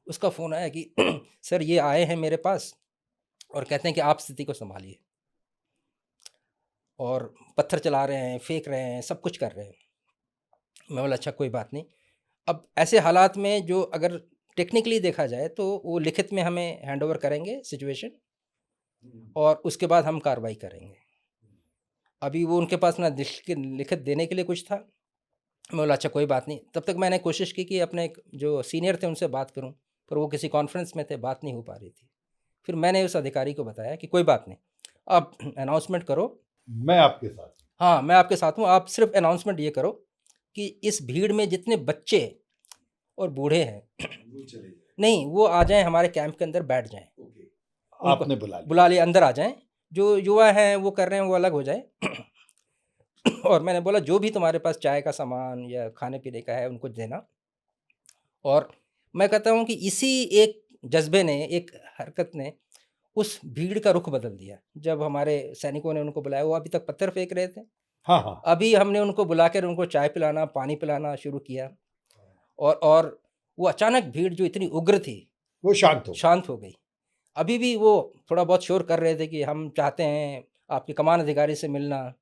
उसका फ़ोन आया कि सर ये आए हैं मेरे पास और कहते हैं कि आप स्थिति को संभालिए, और पत्थर चला रहे हैं, फेंक रहे हैं, सब कुछ कर रहे हैं। मैं बोला अच्छा कोई बात नहीं। अब ऐसे हालात में जो अगर टेक्निकली देखा जाए तो वो लिखित में हमें हैंडओवर करेंगे सिचुएशन, और उसके बाद हम कार्रवाई करेंगे। अभी वो उनके पास ना लिखित देने के लिए कुछ था। मैं बोला अच्छा कोई बात नहीं। तब तक मैंने कोशिश की कि अपने एक जो सीनियर थे उनसे बात करूं, पर वो किसी कॉन्फ्रेंस में थे, बात नहीं हो पा रही थी। फिर मैंने उस अधिकारी को बताया कि कोई बात नहीं, आप अनाउंसमेंट करो। मैं आपके साथ हूँ। हाँ, मैं आपके साथ हूँ, आप सिर्फ अनाउंसमेंट ये करो कि इस भीड़ में जितने बच्चे और बूढ़े हैं, वो चले जाए। नहीं वो आ जाएं, हमारे कैंप के अंदर बैठ जाएं। ओके। उनको आपने बुला लिया। बुला लिया, अंदर आ जाएं। जो युवा हैं वो कर रहे हैं वो अलग हो जाए। और मैंने बोला जो भी तुम्हारे पास चाय का सामान या खाने पीने का है उनको देना। और मैं कहता हूँ कि इसी एक जज्बे ने, एक हरकत ने उस भीड़ का रुख बदल दिया। जब हमारे सैनिकों ने उनको बुलाया, वो अभी तक पत्थर फेंक रहे थे, हाँ, हाँ। अभी हमने उनको बुलाकर उनको चाय पिलाना, पानी पिलाना शुरू किया। और वो अचानक भीड़ जो इतनी उग्र थी, वो शांत हो गई। शांत हो गई। अभी भी वो थोड़ा बहुत शोर कर रहे थे कि हम चाहते हैं आपके कमान अधिकारी से मिलना,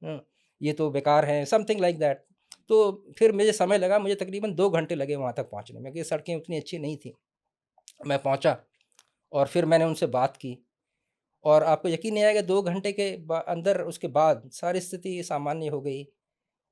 ये तो बेकार है, समथिंग लाइक दैट। तो फिर मुझे समय लगा, मुझे तकरीबन 2 घंटे लगे वहाँ तक पहुँचने में, क्योंकि सड़कें उतनी अच्छी नहीं थी। मैं पहुँचा और फिर मैंने उनसे बात की, और आपको यकीन नहीं आएगा 2 घंटे के अंदर उसके बाद सारी स्थिति सामान्य हो गई।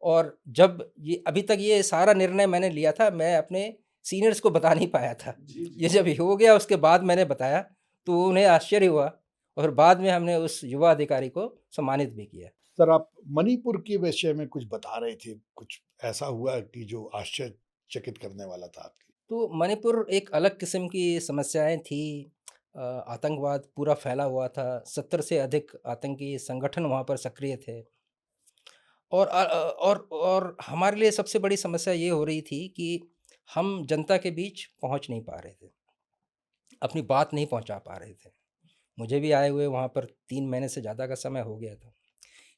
और जब ये अभी तक ये सारा निर्णय मैंने लिया था, मैं अपने सीनियर्स को बता नहीं पाया था। जी, जी। ये जब हो गया उसके बाद मैंने बताया, तो उन्हें आश्चर्य हुआ, और बाद में हमने उस युवा अधिकारी को सम्मानित भी किया। सर, आप मणिपुर के विषय में कुछ बता रहे थे, कुछ ऐसा हुआ कि जो आश्चर्यचकित करने वाला था आपकी? तो मणिपुर एक अलग किस्म की समस्याएँ थी। आतंकवाद पूरा फैला हुआ था, 70 से अधिक आतंकी संगठन वहाँ पर सक्रिय थे। और हमारे लिए सबसे बड़ी समस्या ये हो रही थी कि हम जनता के बीच पहुँच नहीं पा रहे थे, अपनी बात नहीं पहुँचा पा रहे थे। मुझे भी आए हुए वहाँ पर 3 महीने से ज़्यादा का समय हो गया था।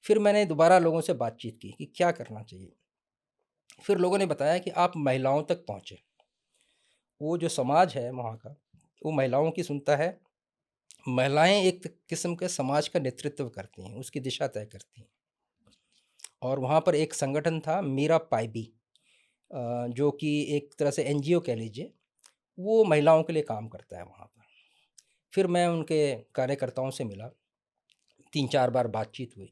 फिर मैंने दोबारा लोगों से बातचीत की कि क्या करना चाहिए। फिर लोगों ने बताया कि आप महिलाओं तक पहुँचे। वो जो समाज है वहाँ का, वो महिलाओं की सुनता है। महिलाएँ एक किस्म के समाज का नेतृत्व करती हैं, उसकी दिशा तय करती हैं। और वहाँ पर एक संगठन था मीरा पाइबी, जो कि एक तरह से एनजीओ कह लीजिए, वो महिलाओं के लिए काम करता है वहाँ पर। फिर मैं उनके कार्यकर्ताओं से मिला, 3-4 बार बातचीत हुई।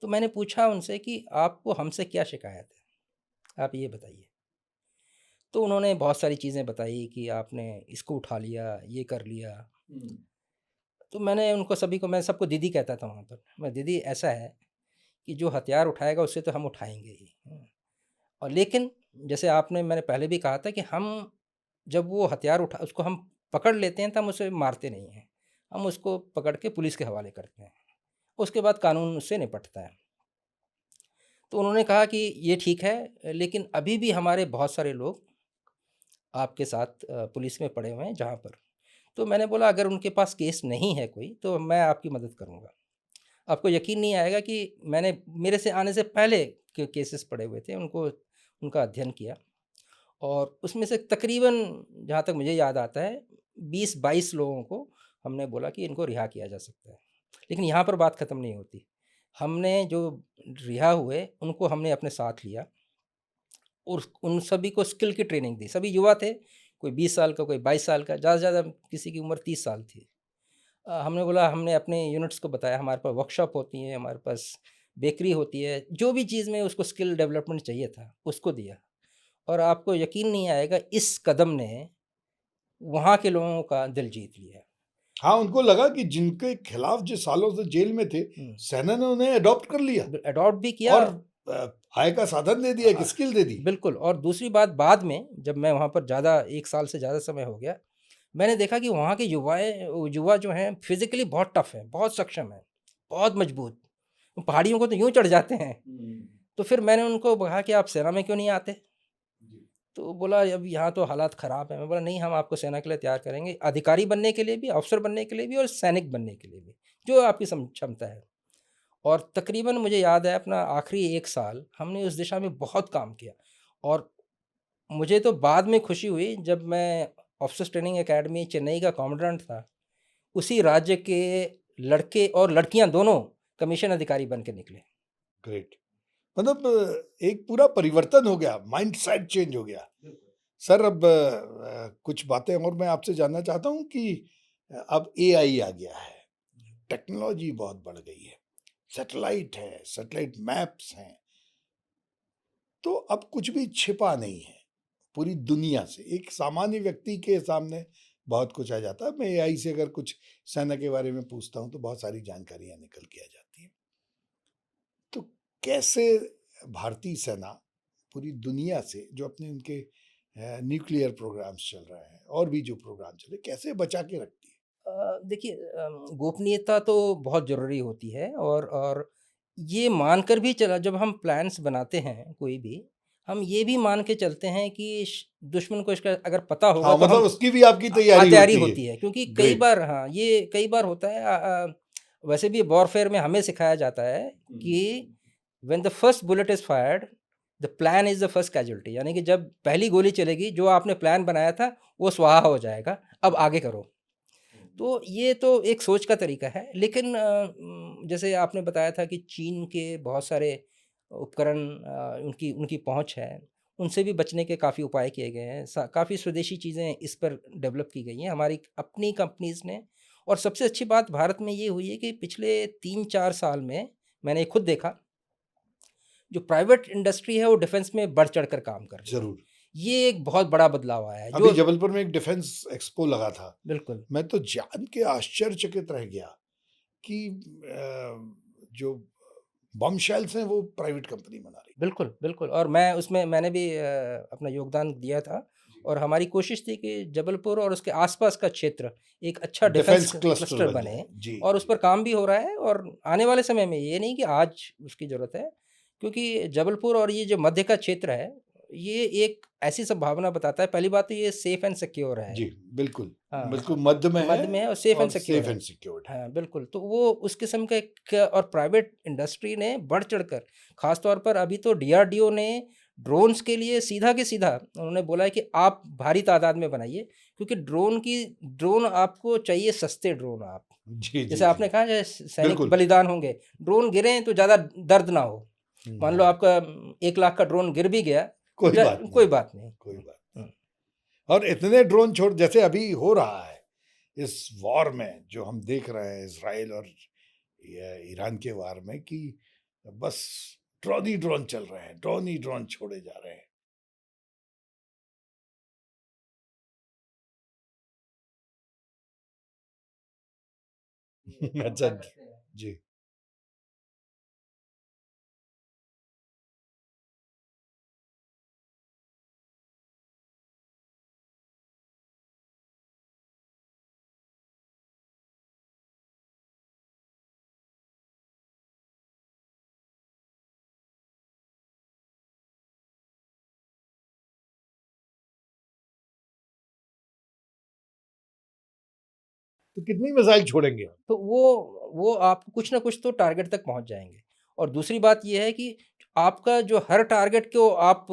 तो मैंने पूछा उनसे कि आपको हमसे क्या शिकायत है? आप ये बताइए। तो उन्होंने बहुत सारी चीज़ें बताई कि आपने इसको उठा लिया, ये कर लिया। तो मैंने उनको सभी को, मैं सबको दीदी कहता था वहाँ पर। मैं दीदी ऐसा है कि जो हथियार उठाएगा उससे तो हम उठाएँगे ही। और लेकिन जैसे आपने, मैंने पहले भी कहा था कि हम जब वो हथियार उठा उसको हम पकड़ लेते हैं तो हम उसे मारते नहीं हैं। हम उसको पकड़ के पुलिस के हवाले करते हैं। उसके बाद कानून उससे निपटता है। तो उन्होंने कहा कि ये ठीक है, लेकिन अभी भी हमारे बहुत सारे लोग आपके साथ पुलिस में पड़े हुए हैं जहाँ पर। तो मैंने बोला अगर उनके पास केस नहीं है कोई तो मैं आपकी मदद करूँगा। आपको यकीन नहीं आएगा कि मैंने, मेरे से आने से पहले के केसेस पड़े हुए थे, उनको उनका अध्ययन किया, और उसमें से तकरीबन, जहाँ तक मुझे याद आता है, 20-22 लोगों को हमने बोला कि इनको रिहा किया जा सकता है। लेकिन यहाँ पर बात ख़त्म नहीं होती। हमने जो रिहा हुए, उनको हमने अपने साथ लिया और उन सभी को स्किल की ट्रेनिंग दी। सभी युवा थे, कोई 20 साल का, कोई 22 साल का, ज़्यादा से ज़्यादा किसी की उम्र 30 साल थी। हमने बोला हमने अपने यूनिट्स को बताया हमारे पास वर्कशॉप होती है, हमारे पास बेकरी होती है, जो भी चीज़ में उसको स्किल डेवलपमेंट चाहिए था, उसको दिया। और आपको यकीन नहीं आएगा इस कदम ने वहाँ के लोगों का दिल जीत लिया। हाँ, उनको लगा कि जिनके खिलाफ जो सालों से जेल में थे, हुँ, सेना ने उन्हें अडॉप्ट कर लिया अडॉप्ट भी किया। और आय का साधन दे दिया, एक स्किल दे दी। बिल्कुल। और दूसरी बात बाद में जब मैं वहाँ पर ज़्यादा 1 साल से ज़्यादा समय हो गया, मैंने देखा कि वहाँ के युवा जो हैं फिज़िकली बहुत टफ़ हैं, बहुत सक्षम हैं, बहुत मजबूत। पहाड़ियों को तो यूँ चढ़ जाते हैं। तो फिर मैंने उनको कहा कि आप सेना में क्यों नहीं आते? तो बोला अब यहाँ तो हालात ख़राब हैं। मैं बोला नहीं, हम आपको सेना के लिए तैयार करेंगे, अधिकारी बनने के लिए भी, अफ़सर बनने के लिए भी और सैनिक बनने के लिए भी, जो आपकी क्षमता है। और तकरीबन मुझे याद है अपना आखिरी 1 साल हमने उस दिशा में बहुत काम किया। और मुझे तो बाद में खुशी हुई जब मैं ऑफ़िसर्स ट्रेनिंग अकेडमी चेन्नई का कमांडेंट था, उसी राज्य के लड़के और लड़कियाँ दोनों कमीशन अधिकारी बन के निकले। ग्रेट। मतलब एक पूरा परिवर्तन हो गया, माइंडसेट चेंज हो गया। सर अब कुछ बातें और मैं आपसे जानना चाहता हूँ कि अब एआई आ गया है, टेक्नोलॉजी बहुत बढ़ गई है, सैटेलाइट है, सैटेलाइट मैप्स हैं, तो अब कुछ भी छिपा नहीं है पूरी दुनिया से। एक सामान्य व्यक्ति के सामने बहुत कुछ आ जाता है। मैं एआई से अगर कुछ सेना के बारे में पूछता हूँ तो बहुत सारी जानकारियां निकल के आ जाती हैं। तो कैसे भारतीय सेना पूरी दुनिया से जो अपने उनके न्यूक्लियर प्रोग्राम्स चल रहे हैं और भी जो प्रोग्राम चले, कैसे बचा के रखती है? देखिए, गोपनीयता तो बहुत ज़रूरी होती है। और ये मानकर भी चला, जब हम प्लान्स बनाते हैं कोई भी, हम ये भी मान के चलते हैं कि दुश्मन को इसका अगर पता होगा हाँ, तो हम मतलब उसकी भी आपकी तैयारी तैयारी होती है। होती है। क्योंकि कई ग्रेट। बार, हाँ, ये कई बार होता है। वैसे भी वॉरफेयर में हमें सिखाया जाता है कि when the first bullet is fired, the plan is the first casualty. यानी कि जब पहली गोली चलेगी, जो आपने प्लान बनाया था, वो स्वाहा हो जाएगा, अब आगे करो। तो ये तो एक सोच का तरीका है। लेकिन जैसे आपने बताया था कि चीन के बहुत सारे उपकरण, उनकी उनकी पहुँच है, उनसे भी बचने के काफ़ी उपाय किए गए हैं। काफ़ी स्वदेशी चीज़ें इस पर डेवलप की गई हैं हमारी अपनी कंपनीज़ ने। और सबसे अच्छी बात भारत में ये हुई है कि पिछले 3-4 साल में मैंने खुद देखा, जो प्राइवेट इंडस्ट्री है वो डिफेंस में बढ़ चढ़ कर काम कर रही है। जरूर। ये एक बहुत बड़ा बदलाव आया है अभी जो। जबलपुर में एक डिफेंस एक्सपो लगा था, बिल्कुल। मैं तो जान के आश्चर्यचकित रह गया कि जो बम शेल्स हैं वो प्राइवेट कंपनी बना रही बिल्कुल, बिल्कुल। और मैं उसमें मैंने भी अपना योगदान दिया था। है। और हमारी कोशिश थी कि जबलपुर और उसके आस-पास का क्षेत्र एक अच्छा डिफेंस डिफेंस क्लस्टर क्लस्टर बन बने। जाए। जी, और उस जी। पर काम भी हो रहा है। और आने वाले समय में, ये नहीं कि आज उसकी ज़रूरत है, क्योंकि जबलपुर और ये जो मध्य का क्षेत्र है, ये एक ऐसी संभावना बताता है। पहली बात तो ये सेफ एंड सिक्योर है। जी, बिल्कुल। हाँ, बिल्कुल मध्य में है मध्य में है और सेफ एंड और सिक्योर सेफ है। एंड सिक्योर्ड है। हाँ, बिल्कुल। तो वो उस किस्म का एक, और प्राइवेट इंडस्ट्री ने बढ़ चढ़कर, ख़ास तौर पर अभी तो डीआरडीओ ने ड्रोन्स के लिए सीधा के सीधा उन्होंने बोला है कि आप भारी तादाद में बनाइए, क्योंकि ड्रोन आपको चाहिए सस्ते ड्रोन आप। जी, जी, जैसे जी। आपने कहा जैसे सैनिक बिल्कुल। बलिदान होंगे, ड्रोन गिरें तो ज़्यादा दर्द ना हो। मान लो हुँ, आपका 1 लाख का ड्रोन गिर भी गया तो कोई बात नहीं, कोई बात नहीं। कोई बात नहीं। हुँ। और इतने ड्रोन छोड़ जैसे अभी हो रहा है, इस वॉर में जो हम देख रहे हैं इज़राइल और ये ईरान के वार में कि बस ड्रोन ही ड्रोन चल रहे हैं, ड्रोन ही ड्रोन छोड़े जा रहे हैं। अच्छा, जी। तो कितनी मिसाइल छोड़ेंगे हम? तो वो आप कुछ ना कुछ तो टारगेट तक पहुँच जाएँगे। और दूसरी बात ये है कि आपका जो हर टारगेट को आप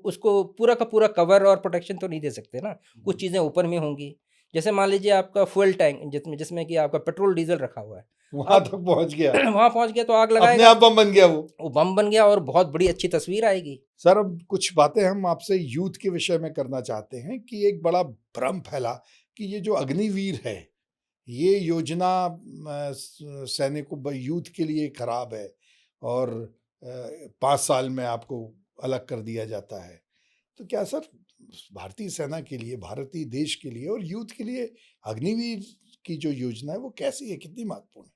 उसको पूरा का पूरा कवर और प्रोटेक्शन तो नहीं दे सकते ना। कुछ चीज़ें ऊपर में होंगी। जैसे मान लीजिए आपका फ्यूल टैंक जिसमें जिसमें कि आपका पेट्रोल डीजल रखा हुआ है, वहां अब तक पहुंच गया, वहां पहुंच गया तो आग अपने लगाएगा, आप बम बन गया वो बम बन गया और बहुत बड़ी अच्छी तस्वीर आएगी। सर अब कुछ बातें हम आपसे यूथ के विषय में करना चाहते हैं कि एक बड़ा भ्रम फैला कि ये जो अग्निवीर है, ये योजना सैनिकों यूथ के लिए खराब है और 5 साल में आपको अलग कर दिया जाता है। तो क्या सर भारतीय सेना के लिए, भारतीय देश के लिए और यूथ के लिए अग्निवीर की जो योजना है वो कैसी है, कितनी महत्वपूर्ण है?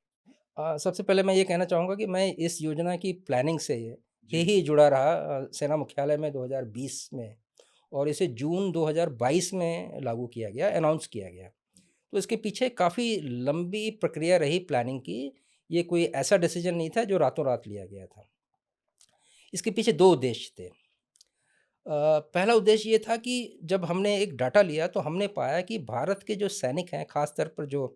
सबसे पहले मैं ये कहना चाहूँगा कि मैं इस योजना की प्लानिंग से जी। ही जुड़ा रहा सेना मुख्यालय में 2020 में, और इसे जून 2022 में लागू किया गया, अनाउंस किया गया। तो इसके पीछे काफ़ी लंबी प्रक्रिया रही प्लानिंग की। ये कोई ऐसा डिसीजन नहीं था जो रातों-रात लिया गया था। इसके पीछे 2 उद्देश्य थे। पहला उद्देश्य ये था कि जब हमने एक डाटा लिया तो हमने पाया कि भारत के जो सैनिक हैं, ख़ास तौर पर जो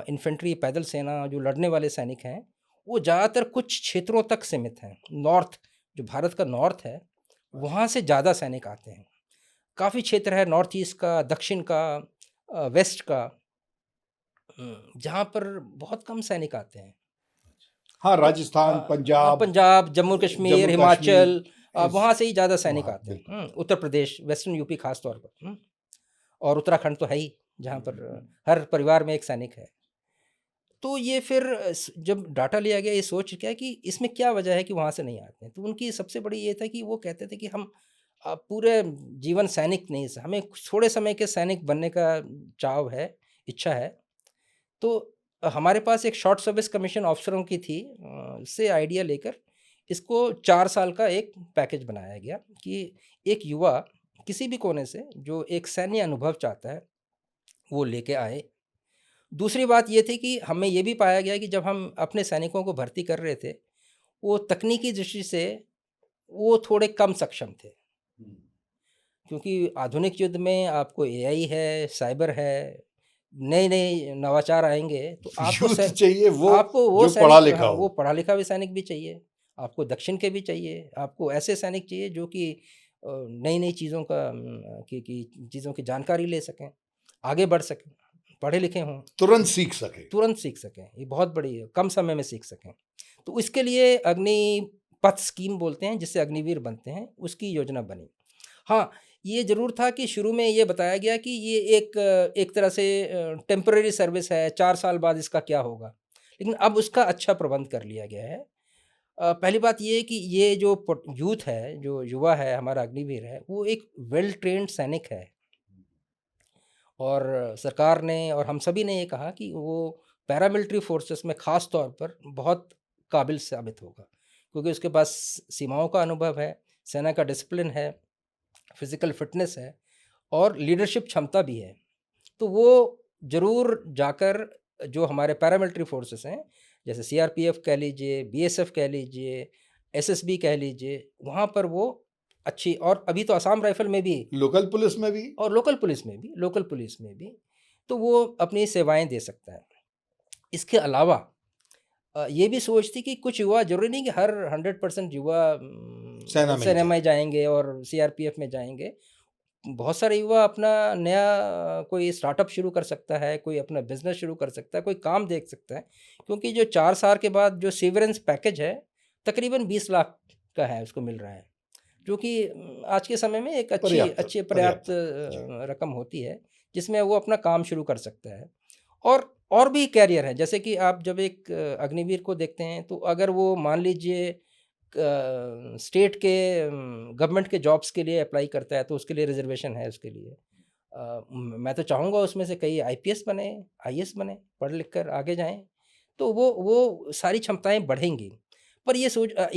इन्फेंट्री पैदल सेना जो लड़ने वाले सैनिक हैं, वो ज़्यादातर कुछ क्षेत्रों तक सीमित हैं। नॉर्थ, जो भारत का नॉर्थ है, वहाँ से ज़्यादा सैनिक आते हैं। काफ़ी क्षेत्र है नॉर्थ ईस्ट का, दक्षिण का, वेस्ट का, जहाँ पर बहुत कम सैनिक आते हैं। हाँ, तो राजस्थान, पंजाब, पंजाब, जम्मू कश्मीर, जम्मू कश्मीर, हिमाचल, इस वहाँ से ही ज़्यादा सैनिक वहाँ आते हैं। बिल्कुल। उत्तर प्रदेश, वेस्टर्न यूपी ख़ास तौर पर, और उत्तराखंड तो है ही, जहाँ पर हर परिवार में एक सैनिक है। तो ये फिर जब डाटा लिया गया, ये सोच क्या कि इसमें क्या वजह है कि वहाँ से नहीं आते हैं। तो उनकी सबसे बड़ी ये था कि वो कहते थे कि हम पूरे जीवन सैनिक नहीं, हमें थोड़े समय के सैनिक बनने का चाव है, इच्छा है। तो हमारे पास एक शॉर्ट सर्विस कमीशन अफ़सरों की थी, से आइडिया लेकर इसको 4 साल का एक पैकेज बनाया गया कि एक युवा किसी भी कोने से जो एक सैन्य अनुभव चाहता है, वो लेके आए। दूसरी बात ये थी कि हमें ये भी पाया गया कि जब हम अपने सैनिकों को भर्ती कर रहे थे, वो तकनीकी दृष्टि से वो थोड़े कम सक्षम थे। क्योंकि आधुनिक युद्ध में आपको एआई है, साइबर है, नए-नए नवाचार आएँगे, तो आपको यूथ चाहिए वो जो पढ़ा सैनिक, लिखा हाँ, हो। वो पढ़ा लिखा भी सैनिक भी चाहिए, आपको दक्षिण के भी चाहिए, आपको ऐसे सैनिक चाहिए जो कि नई-नई चीज़ों का की चीज़ों की जानकारी ले सकें, आगे बढ़ सकें, पढ़े लिखे हों। तुरंत सीख सके। तुरंत सीख सकें, ये बहुत बड़ी है, कम समय में सीख सकें। तो इसके लिए अग्निपथ स्कीम बोलते हैं, जिससे अग्निवीर बनते हैं, उसकी योजना बनी। हाँ, ये ज़रूर था कि शुरू में ये बताया गया कि ये एक तरह से टेम्परेरी सर्विस है, 4 साल बाद इसका क्या होगा? लेकिन अब उसका अच्छा प्रबंध कर लिया गया है। पहली बात ये है कि ये जो यूथ है, जो युवा है, हमारा अग्निवीर है, वो एक वेल ट्रेन्ड सैनिक है। और सरकार ने और हम सभी ने ये कहा कि वो पैरामिलिट्री फोर्सेस में ख़ास तौर पर बहुत काबिल साबित होगा, क्योंकि उसके पास सीमाओं का अनुभव है, सेना का डिसिप्लिन है, फिज़िकल फ़िटनेस है और लीडरशिप क्षमता भी है। तो वो ज़रूर जाकर जो हमारे पैरामिलिट्री फोर्सेस हैं, जैसे सीआरपीएफ कह लीजिए, बीएसएफ कह लीजिए, एसएसबी कह लीजिए, वहाँ पर वो अच्छी, और अभी तो असम राइफ़ल में भी लोकल पुलिस में भी और लोकल पुलिस में भी, तो वो अपनी सेवाएँ दे सकता है। इसके अलावा ये भी सोच थी कि कुछ युवा, ज़रूरी नहीं कि हर 100% युवा सेना में ही सेना जाए। में जाएँगे और सीआरपीएफ में जाएँगे। बहुत सारे युवा अपना नया कोई स्टार्टअप शुरू कर सकता है, कोई अपना बिज़नेस शुरू कर सकता है, कोई काम देख सकता है। क्योंकि जो 4 साल के बाद जो सीवरेंस पैकेज है, तकरीबन 20 लाख का है, उसको मिल रहा है। जो कि आज के समय में एक पर्याप्त, अच्छी पर्याप्त पर्याप्त है। जी। रकम होती है, जिसमें वो अपना काम शुरू कर सकता है। और भी कैरियर हैं, जैसे कि आप जब एक अग्निवीर को देखते हैं, तो अगर वो मान लीजिए स्टेट के गवर्नमेंट के जॉब्स के लिए अप्लाई करता है, तो उसके लिए रिज़र्वेशन है उसके लिए। मैं तो चाहूँगा उसमें से कई आईपीएस बने, आईएएस बने, पढ़ लिख कर आगे जाएँ, तो वो सारी क्षमताएँ बढ़ेंगी। पर ये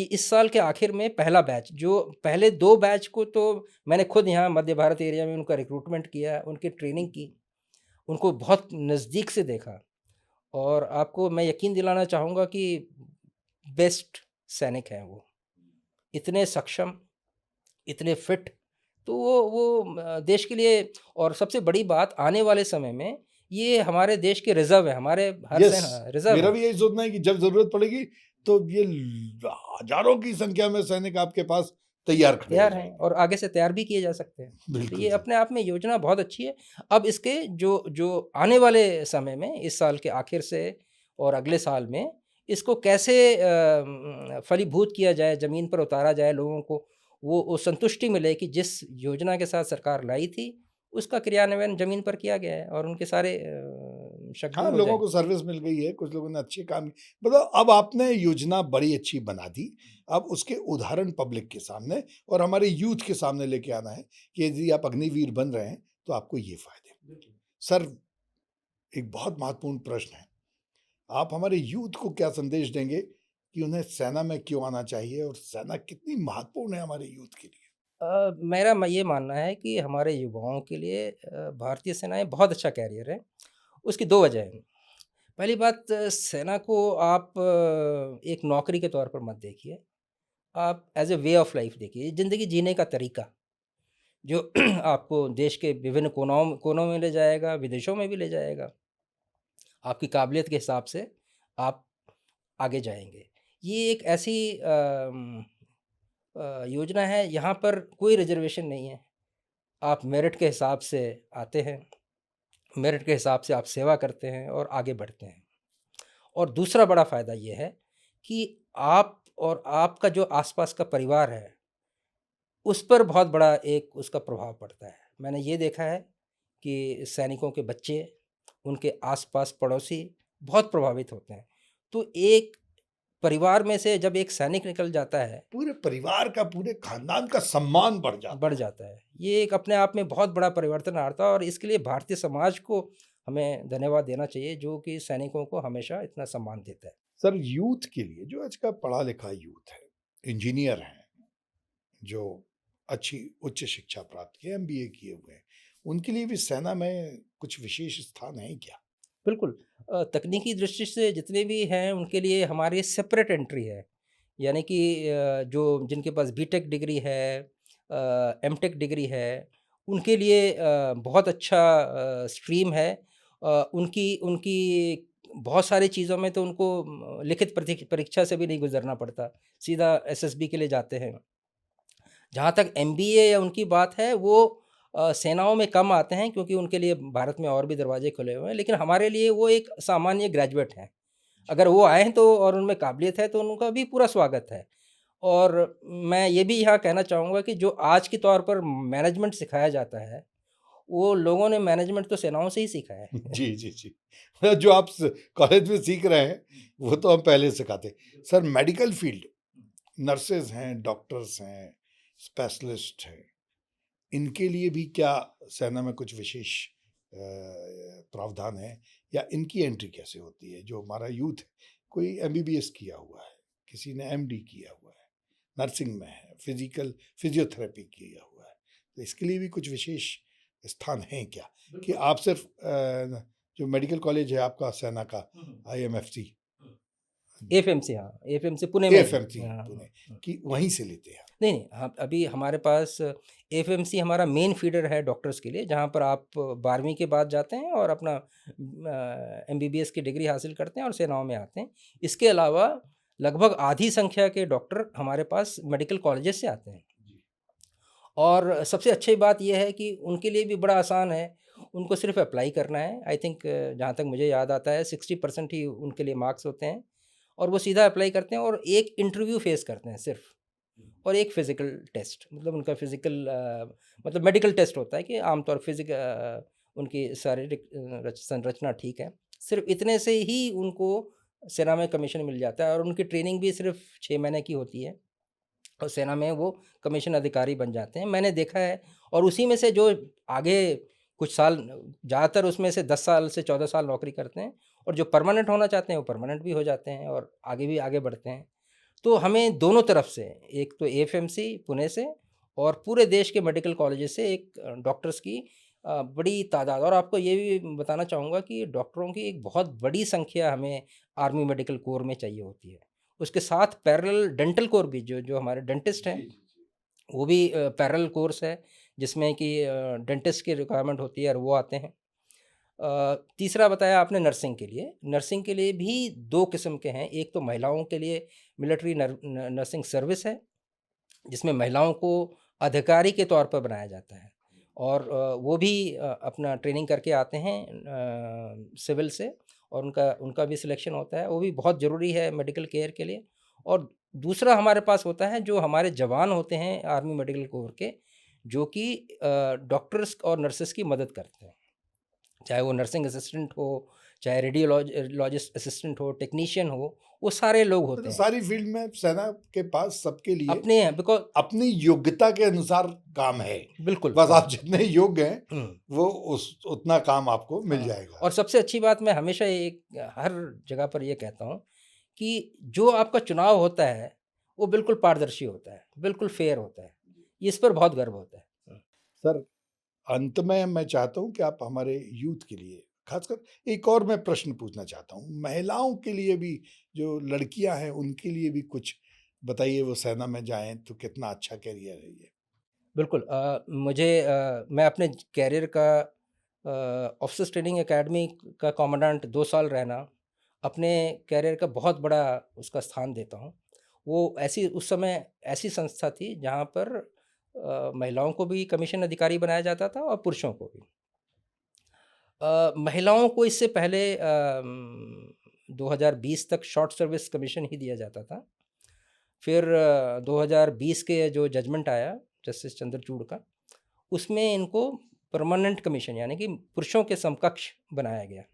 इस साल के आखिर में पहला बैच, जो पहले 2 बैच को तो मैंने खुद यहाँ मध्य भारत एरिया में उनका रिक्रूटमेंट किया, उनकी ट्रेनिंग की, उनको बहुत नज़दीक से देखा, और आपको मैं यकीन दिलाना चाहूँगा कि बेस्ट सैनिक हैं वो। इतने सक्षम, इतने फिट, तो वो देश के लिए, और सबसे बड़ी बात, आने वाले समय में ये हमारे देश के रिज़र्व है, हमारे हर यस, सेना रिज़र्व मेरा है। भी यही सोचना है कि जब ज़रूरत पड़ेगी तो ये हज़ारों की संख्या में सैनिक आपके पास तैयार खड़े हो तैयार हैं जाएंगे। और आगे से तैयार भी किए जा सकते हैं। तो बिल्कुल ये सही। अपने आप में योजना बहुत अच्छी है। अब इसके जो जो आने वाले समय में इस साल के आखिर से और अगले साल में इसको कैसे फलीभूत किया जाए, ज़मीन पर उतारा जाए, लोगों को वो संतुष्टि मिले कि जिस योजना के साथ सरकार लाई थी, उसका क्रियान्वयन ज़मीन पर किया गया है और उनके सारे शक हाँ, दूर हो लोगों जाएँ। को सर्विस मिल गई है, कुछ लोगों ने अच्छे काम, मतलब अब आपने योजना बड़ी अच्छी बना दी। अब उसके उदाहरण पब्लिक के सामने और हमारे यूथ के सामने लेके आना है कि यदि आप अग्निवीर बन रहे हैं, तो आपको ये फ़ायदे। सर, एक बहुत महत्वपूर्ण प्रश्न है। आप हमारे यूथ को क्या संदेश देंगे कि उन्हें सेना में क्यों आना चाहिए और सेना कितनी महत्वपूर्ण है हमारे यूथ के लिए? मेरा ये मानना है कि हमारे युवाओं के लिए भारतीय सेनाएँ बहुत अच्छा कैरियर है। उसकी 2 वजह हैं। पहली बात, सेना को आप एक नौकरी के तौर पर मत देखिए। आप as a way of life देखिए, ज़िंदगी जीने का तरीका, जो आपको देश के विभिन्न कोनों कोनों में ले जाएगा, विदेशों में भी ले जाएगा। आपकी काबिलियत के हिसाब से आप आगे जाएँगे। ये एक ऐसी योजना है, यहाँ पर कोई रिज़र्वेशन नहीं है। आप मेरिट के हिसाब से आते हैं, मेरिट के हिसाब से आप सेवा करते हैं और आगे बढ़ते हैं। और दूसरा बड़ा फ़ायदा ये है कि आप और आपका जो आस-पास का परिवार है, उस पर बहुत बड़ा एक उसका प्रभाव पड़ता है। मैंने ये देखा है कि सैनिकों के बच्चे, उनके आस-पास पड़ोसी बहुत प्रभावित होते हैं। तो एक परिवार में से जब एक सैनिक निकल जाता है, पूरे परिवार का, पूरे खानदान का सम्मान बढ़ बढ़ जाता है। जाता है। ये एक अपने आप में बहुत बड़ा परिवर्तन आता है और इसके लिए भारतीय समाज को हमें धन्यवाद देना चाहिए, जो कि सैनिकों को हमेशा इतना सम्मान देता है। सर, यूथ के लिए, जो आज का पढ़ा-लिखा यूथ है, इंजीनियर हैं, जो अच्छी उच्च शिक्षा प्राप्त की है, एमबीए किए हुए हैं, उनके लिए भी सेना में कुछ विशेष स्थान है क्या? बिल्कुल। तकनीकी दृष्टि से जितने भी हैं उनके लिए हमारी सेपरेट एंट्री है। यानी कि जो जिनके पास बीटेक डिग्री है, एमटेक डिग्री है, उनके लिए बहुत अच्छा स्ट्रीम है। उनकी उनकी बहुत सारी चीज़ों में तो उनको लिखित परीक्षा से भी नहीं गुज़रना पड़ता, सीधा एसएसबी के लिए जाते हैं। जहाँ तक एमबीए या उनकी बात है, वो सेनाओं में कम आते हैं क्योंकि उनके लिए भारत में और भी दरवाजे खुले हुए हैं, लेकिन हमारे लिए वो एक सामान्य ग्रेजुएट हैं। अगर वो आएँ तो और उनमें काबिलियत है तो उनका भी पूरा स्वागत है। और मैं ये भी यहाँ कहना चाहूँगा कि जो आज के तौर पर मैनेजमेंट सिखाया जाता है, वो लोगों ने मैनेजमेंट तो सेनाओं से ही सीखा है। जी, जी, जी। जो आप कॉलेज में सीख रहे हैं, वो तो हम पहले सिखाते। सर, मेडिकल फील्ड, नर्सेज हैं, डॉक्टर्स हैं, स्पेशलिस्ट हैं, इनके लिए भी क्या सेना में कुछ विशेष प्रावधान है, या इनकी एंट्री कैसे होती है? जो हमारा यूथ है, कोई एमबीबीएस किया हुआ है, किसी ने एमडी किया हुआ है, नर्सिंग में है, फिजियोथेरेपी किया हुआ है, तो इसके लिए भी कुछ विशेष स्थान हैं क्या? कि आप सिर्फ जो मेडिकल कॉलेज है आपका सेना का, आईएमएफसी, एफएमसी, हाँ, एफएमसी पुणे में है। एएफएमसी हाँ, पुणे, हाँ। कि वहीं से लेते हैं? नहीं, नहीं, हाँ, अभी हमारे पास एफएमसी हमारा मेन फीडर है डॉक्टर्स के लिए, जहाँ पर आप 12वीं के बाद जाते हैं और अपना एमबीबीएस की डिग्री हासिल करते हैं और सेनाओं में आते हैं। इसके अलावा लगभग आधी संख्या के डॉक्टर हमारे पास मेडिकल कॉलेजेस से आते हैं। और सबसे अच्छी बात ये है कि उनके लिए भी बड़ा आसान है, उनको सिर्फ़ अप्लाई करना है। आई थिंक जहाँ तक मुझे याद आता है 60% ही उनके लिए मार्क्स होते हैं और वो सीधा अप्लाई करते हैं और एक इंटरव्यू फ़ेस करते हैं सिर्फ़। और एक फ़िज़िकल टेस्ट, मतलब उनका फ़िज़िकल मतलब मेडिकल टेस्ट होता है कि आमतौर उनकी शारीरिक संरचना ठीक है। सिर्फ़ इतने से ही उनको सेना में कमीशन मिल जाता है और उनकी ट्रेनिंग भी सिर्फ़ 6 महीने की होती है और सेना में वो कमीशन अधिकारी बन जाते हैं। मैंने देखा है और उसी में से जो आगे कुछ साल, ज़्यादातर उसमें से 10 साल से 14 साल नौकरी करते हैं और जो परमानेंट होना चाहते हैं, वो परमानेंट भी हो जाते हैं और आगे भी आगे बढ़ते हैं। तो हमें दोनों तरफ से, एक तो एएफएमसी पुणे से और पूरे देश के मेडिकल कॉलेजेस से एक डॉक्टर्स की बड़ी तादाद, और आपको ये भी बताना चाहूँगा कि डॉक्टरों की एक बहुत बड़ी संख्या हमें आर्मी मेडिकल कोर में चाहिए होती है। उसके साथ पैरेलल डेंटल कोर भी, जो जो हमारे डेंटिस्ट हैं, वो भी पैरेलल कोर्स है जिसमें कि डेंटिस्ट की रिक्वायरमेंट होती है और वो आते हैं। तीसरा बताया आपने नर्सिंग के लिए। नर्सिंग के लिए भी 2 किस्म के हैं, एक तो महिलाओं के लिए मिलिट्री नर्सिंग सर्विस है जिसमें महिलाओं को अधिकारी के तौर पर बनाया जाता है और वो भी अपना ट्रेनिंग करके आते हैं सिविल से और उनका उनका भी सिलेक्शन होता है, वो भी बहुत ज़रूरी है मेडिकल केयर के लिए। और दूसरा हमारे पास होता है जो हमारे जवान होते हैं आर्मी मेडिकल कोर के, जो कि डॉक्टर्स और नर्सेस की मदद करते हैं। चाहे वो नर्सिंग असिस्टेंट हो, चाहे रेडियोलॉजिस्ट असिस्टेंट हो, टेक्नीशियन हो, वो सारे लोग होते मतलब हैं। सारी फील्ड में सेना के पास सबके लिए अपने हैं बिकॉज़ अपनी योग्यता के अनुसार काम है। बिल्कुल, बस हाँ। आप जितने योग्य हैं, हुँ, वो उस उतना काम आपको मिल हाँ। जाएगा। और सबसे अच्छी बात मैं हमेशा एक हर जगह पर ये कहता हूँ कि जो आपका चुनाव होता है, वो बिल्कुल पारदर्शी होता है, बिल्कुल फ़ेयर होता है। इस पर बहुत गर्व होता है। हुँ। सर, अंत में मैं चाहता हूँ कि आप हमारे यूथ के लिए, खासकर एक और मैं प्रश्न पूछना चाहता हूँ, महिलाओं के लिए भी, जो लड़कियां हैं उनके लिए भी कुछ बताइए, वो सेना में जाएं तो कितना अच्छा करियर है ये। बिल्कुल मैं अपने कैरियर का ऑफिसर्स ट्रेनिंग एकेडमी का कमांडेंट 2 साल रहना, अपने कैरियर का बहुत बड़ा उसका स्थान देता हूँ। वो ऐसी उस समय ऐसी संस्था थी जहाँ पर महिलाओं को भी कमीशन अधिकारी बनाया जाता था और पुरुषों को भी। महिलाओं को इससे पहले 2020 तक शॉर्ट सर्विस कमीशन ही दिया जाता था। फिर 2020 के जो जजमेंट आया जस्टिस चंद्रचूड़ का, उसमें इनको परमानेंट कमीशन यानी कि पुरुषों के समकक्ष बनाया गया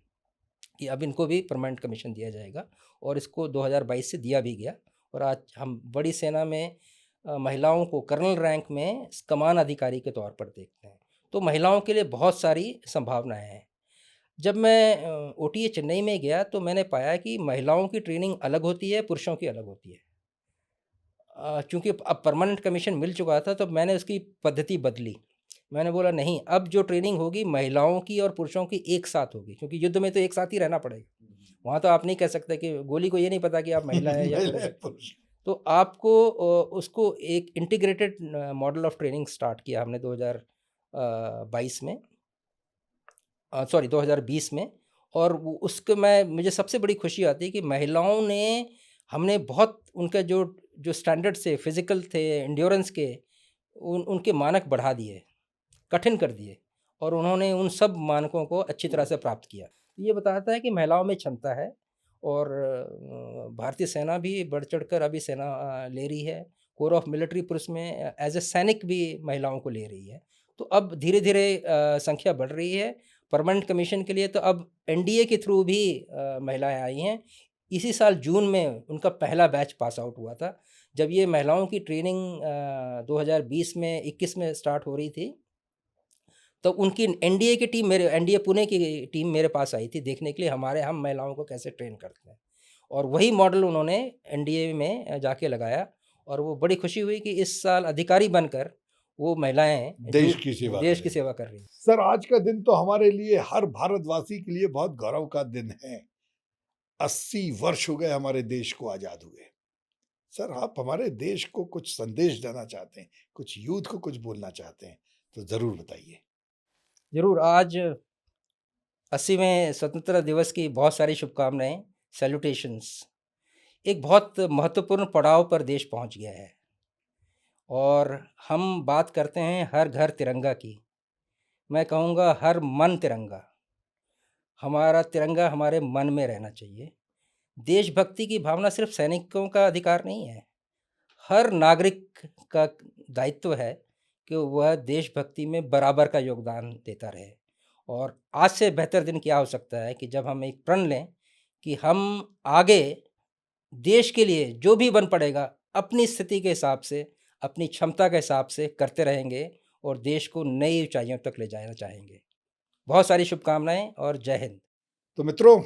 कि अब इनको भी परमानेंट कमीशन दिया जाएगा और इसको 2022 से दिया भी गया और आज हम बड़ी सेना में महिलाओं को कर्नल रैंक में कमान अधिकारी के तौर पर देखते हैं। तो महिलाओं के लिए बहुत सारी संभावनाएँ हैं। जब मैं ओटीए चेन्नई में गया तो मैंने पाया कि महिलाओं की ट्रेनिंग अलग होती है, पुरुषों की अलग होती है। चूँकि अब परमानेंट कमीशन मिल चुका था तो मैंने उसकी पद्धति बदली। मैंने बोला नहीं अब जो ट्रेनिंग होगी महिलाओं की और पुरुषों की एक साथ होगी क्योंकि युद्ध में तो एक साथ ही रहना पड़ेगा। वहाँ तो आप नहीं कह सकते कि गोली को ये नहीं पता कि आप महिला हैं या पुरुष महिलाएं हैं। पुरुष। तो आपको उसको एक integrated model of training start किया हमने 2022 में सॉरी 2020 में और वो उसके मैं मुझे सबसे बड़ी खुशी आती है कि महिलाओं ने हमने बहुत उनका जो जो स्टैंडर्ड थे, फिज़िकल थे, एंड्योरेंस के उनके मानक बढ़ा दिए, कठिन कर दिए और उन्होंने उन सब मानकों को अच्छी तरह से प्राप्त किया। ये बताता है कि महिलाओं में क्षमता है और भारतीय सेना भी बढ़-चढ़ कर अभी सेना ले रही है। कोर ऑफ मिलिट्री पुलिस में एज़ अ सैनिक भी महिलाओं को ले रही है। तो अब धीरे-धीरे संख्या बढ़ रही है। परमानेंट कमीशन के लिए तो अब एनडीए के थ्रू भी महिलाएँ आई हैं। इसी साल जून में उनका पहला बैच पास आउट हुआ था। जब ये महिलाओं की ट्रेनिंग 2020 में 21 में स्टार्ट हो रही थी, तो उनकी एनडीए की टीम मेरे एनडीए पुणे की टीम मेरे पास आई थी देखने के लिए हम महिलाओं को कैसे ट्रेन करते हैं। और वही मॉडल उन्होंने एनडीए में जाके लगाया और वो बड़ी खुशी हुई कि इस साल अधिकारी बनकर वो महिलाएँ देश की सेवा देश की करेंगे। सेवा कर रही हैं। सर, आज का दिन तो हमारे लिए, हर भारतवासी के लिए बहुत गौरव का दिन है। 80 वर्ष हो गए हमारे देश को आजाद हुए। सर, आप हमारे देश को कुछ संदेश देना चाहते हैं, कुछ यूथ को कुछ बोलना चाहते हैं, तो जरूर बताइए। ज़रूर आज 80वें स्वतंत्रता दिवस की बहुत सारी शुभकामनाएँ, सैल्यूटेशंस। एक बहुत महत्वपूर्ण पड़ाव पर देश पहुँच गया है और हम बात करते हैं हर घर तिरंगा की। मैं कहूँगा हर मन तिरंगा। हमारा तिरंगा हमारे मन में रहना चाहिए। देशभक्ति की भावना सिर्फ़ सैनिकों का अधिकार नहीं है। हर नागरिक का दायित्व है कि वह देशभक्ति में बराबर का योगदान देता रहे। और आज से बेहतर दिन क्या हो सकता है कि जब हम एक प्रण लें कि हम आगे देश के लिए जो भी बन पड़ेगा, अपनी स्थिति के हिसाब से, अपनी क्षमता के हिसाब से करते रहेंगे और देश को नई ऊँचाइयों तक ले जाना चाहेंगे। बहुत सारी शुभकामनाएँ और जय हिंद। तो मित्रों,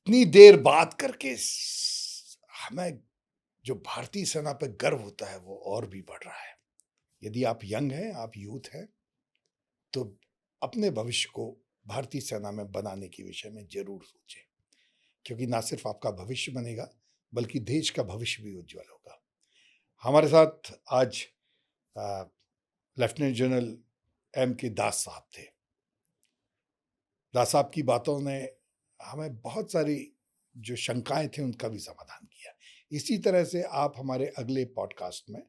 इतनी देर बात करके हमें जो भारतीय सेना पे गर्व होता है वो और भी बढ़ रहा है। यदि आप यंग हैं, आप यूथ हैं, तो अपने भविष्य को भारतीय सेना में बनाने के विषय में जरूर सोचें, क्योंकि ना सिर्फ आपका भविष्य बनेगा, बल्कि देश का भविष्य भी उज्जवल होगा। हमारे साथ आज लेफ्टिनेंट जनरल एम के दास साहब थे। दास साहब की बातों ने हमें बहुत सारी जो शंकाएं थी उनका भी समाधान किया। इसी तरह से आप हमारे अगले पॉडकास्ट में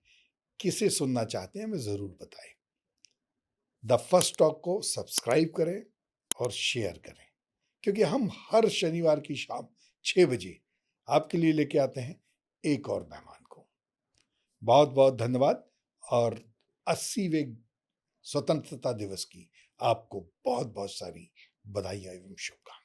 किसे सुनना चाहते हैं हमें ज़रूर बताएं। द फर्स्ट टॉक को सब्सक्राइब करें और शेयर करें, क्योंकि हम हर शनिवार की शाम 6 बजे आपके लिए लेके आते हैं एक और मेहमान को। बहुत बहुत धन्यवाद और 80वें स्वतंत्रता दिवस की आपको बहुत बहुत सारी बधाई एवं शुभकामनाएं।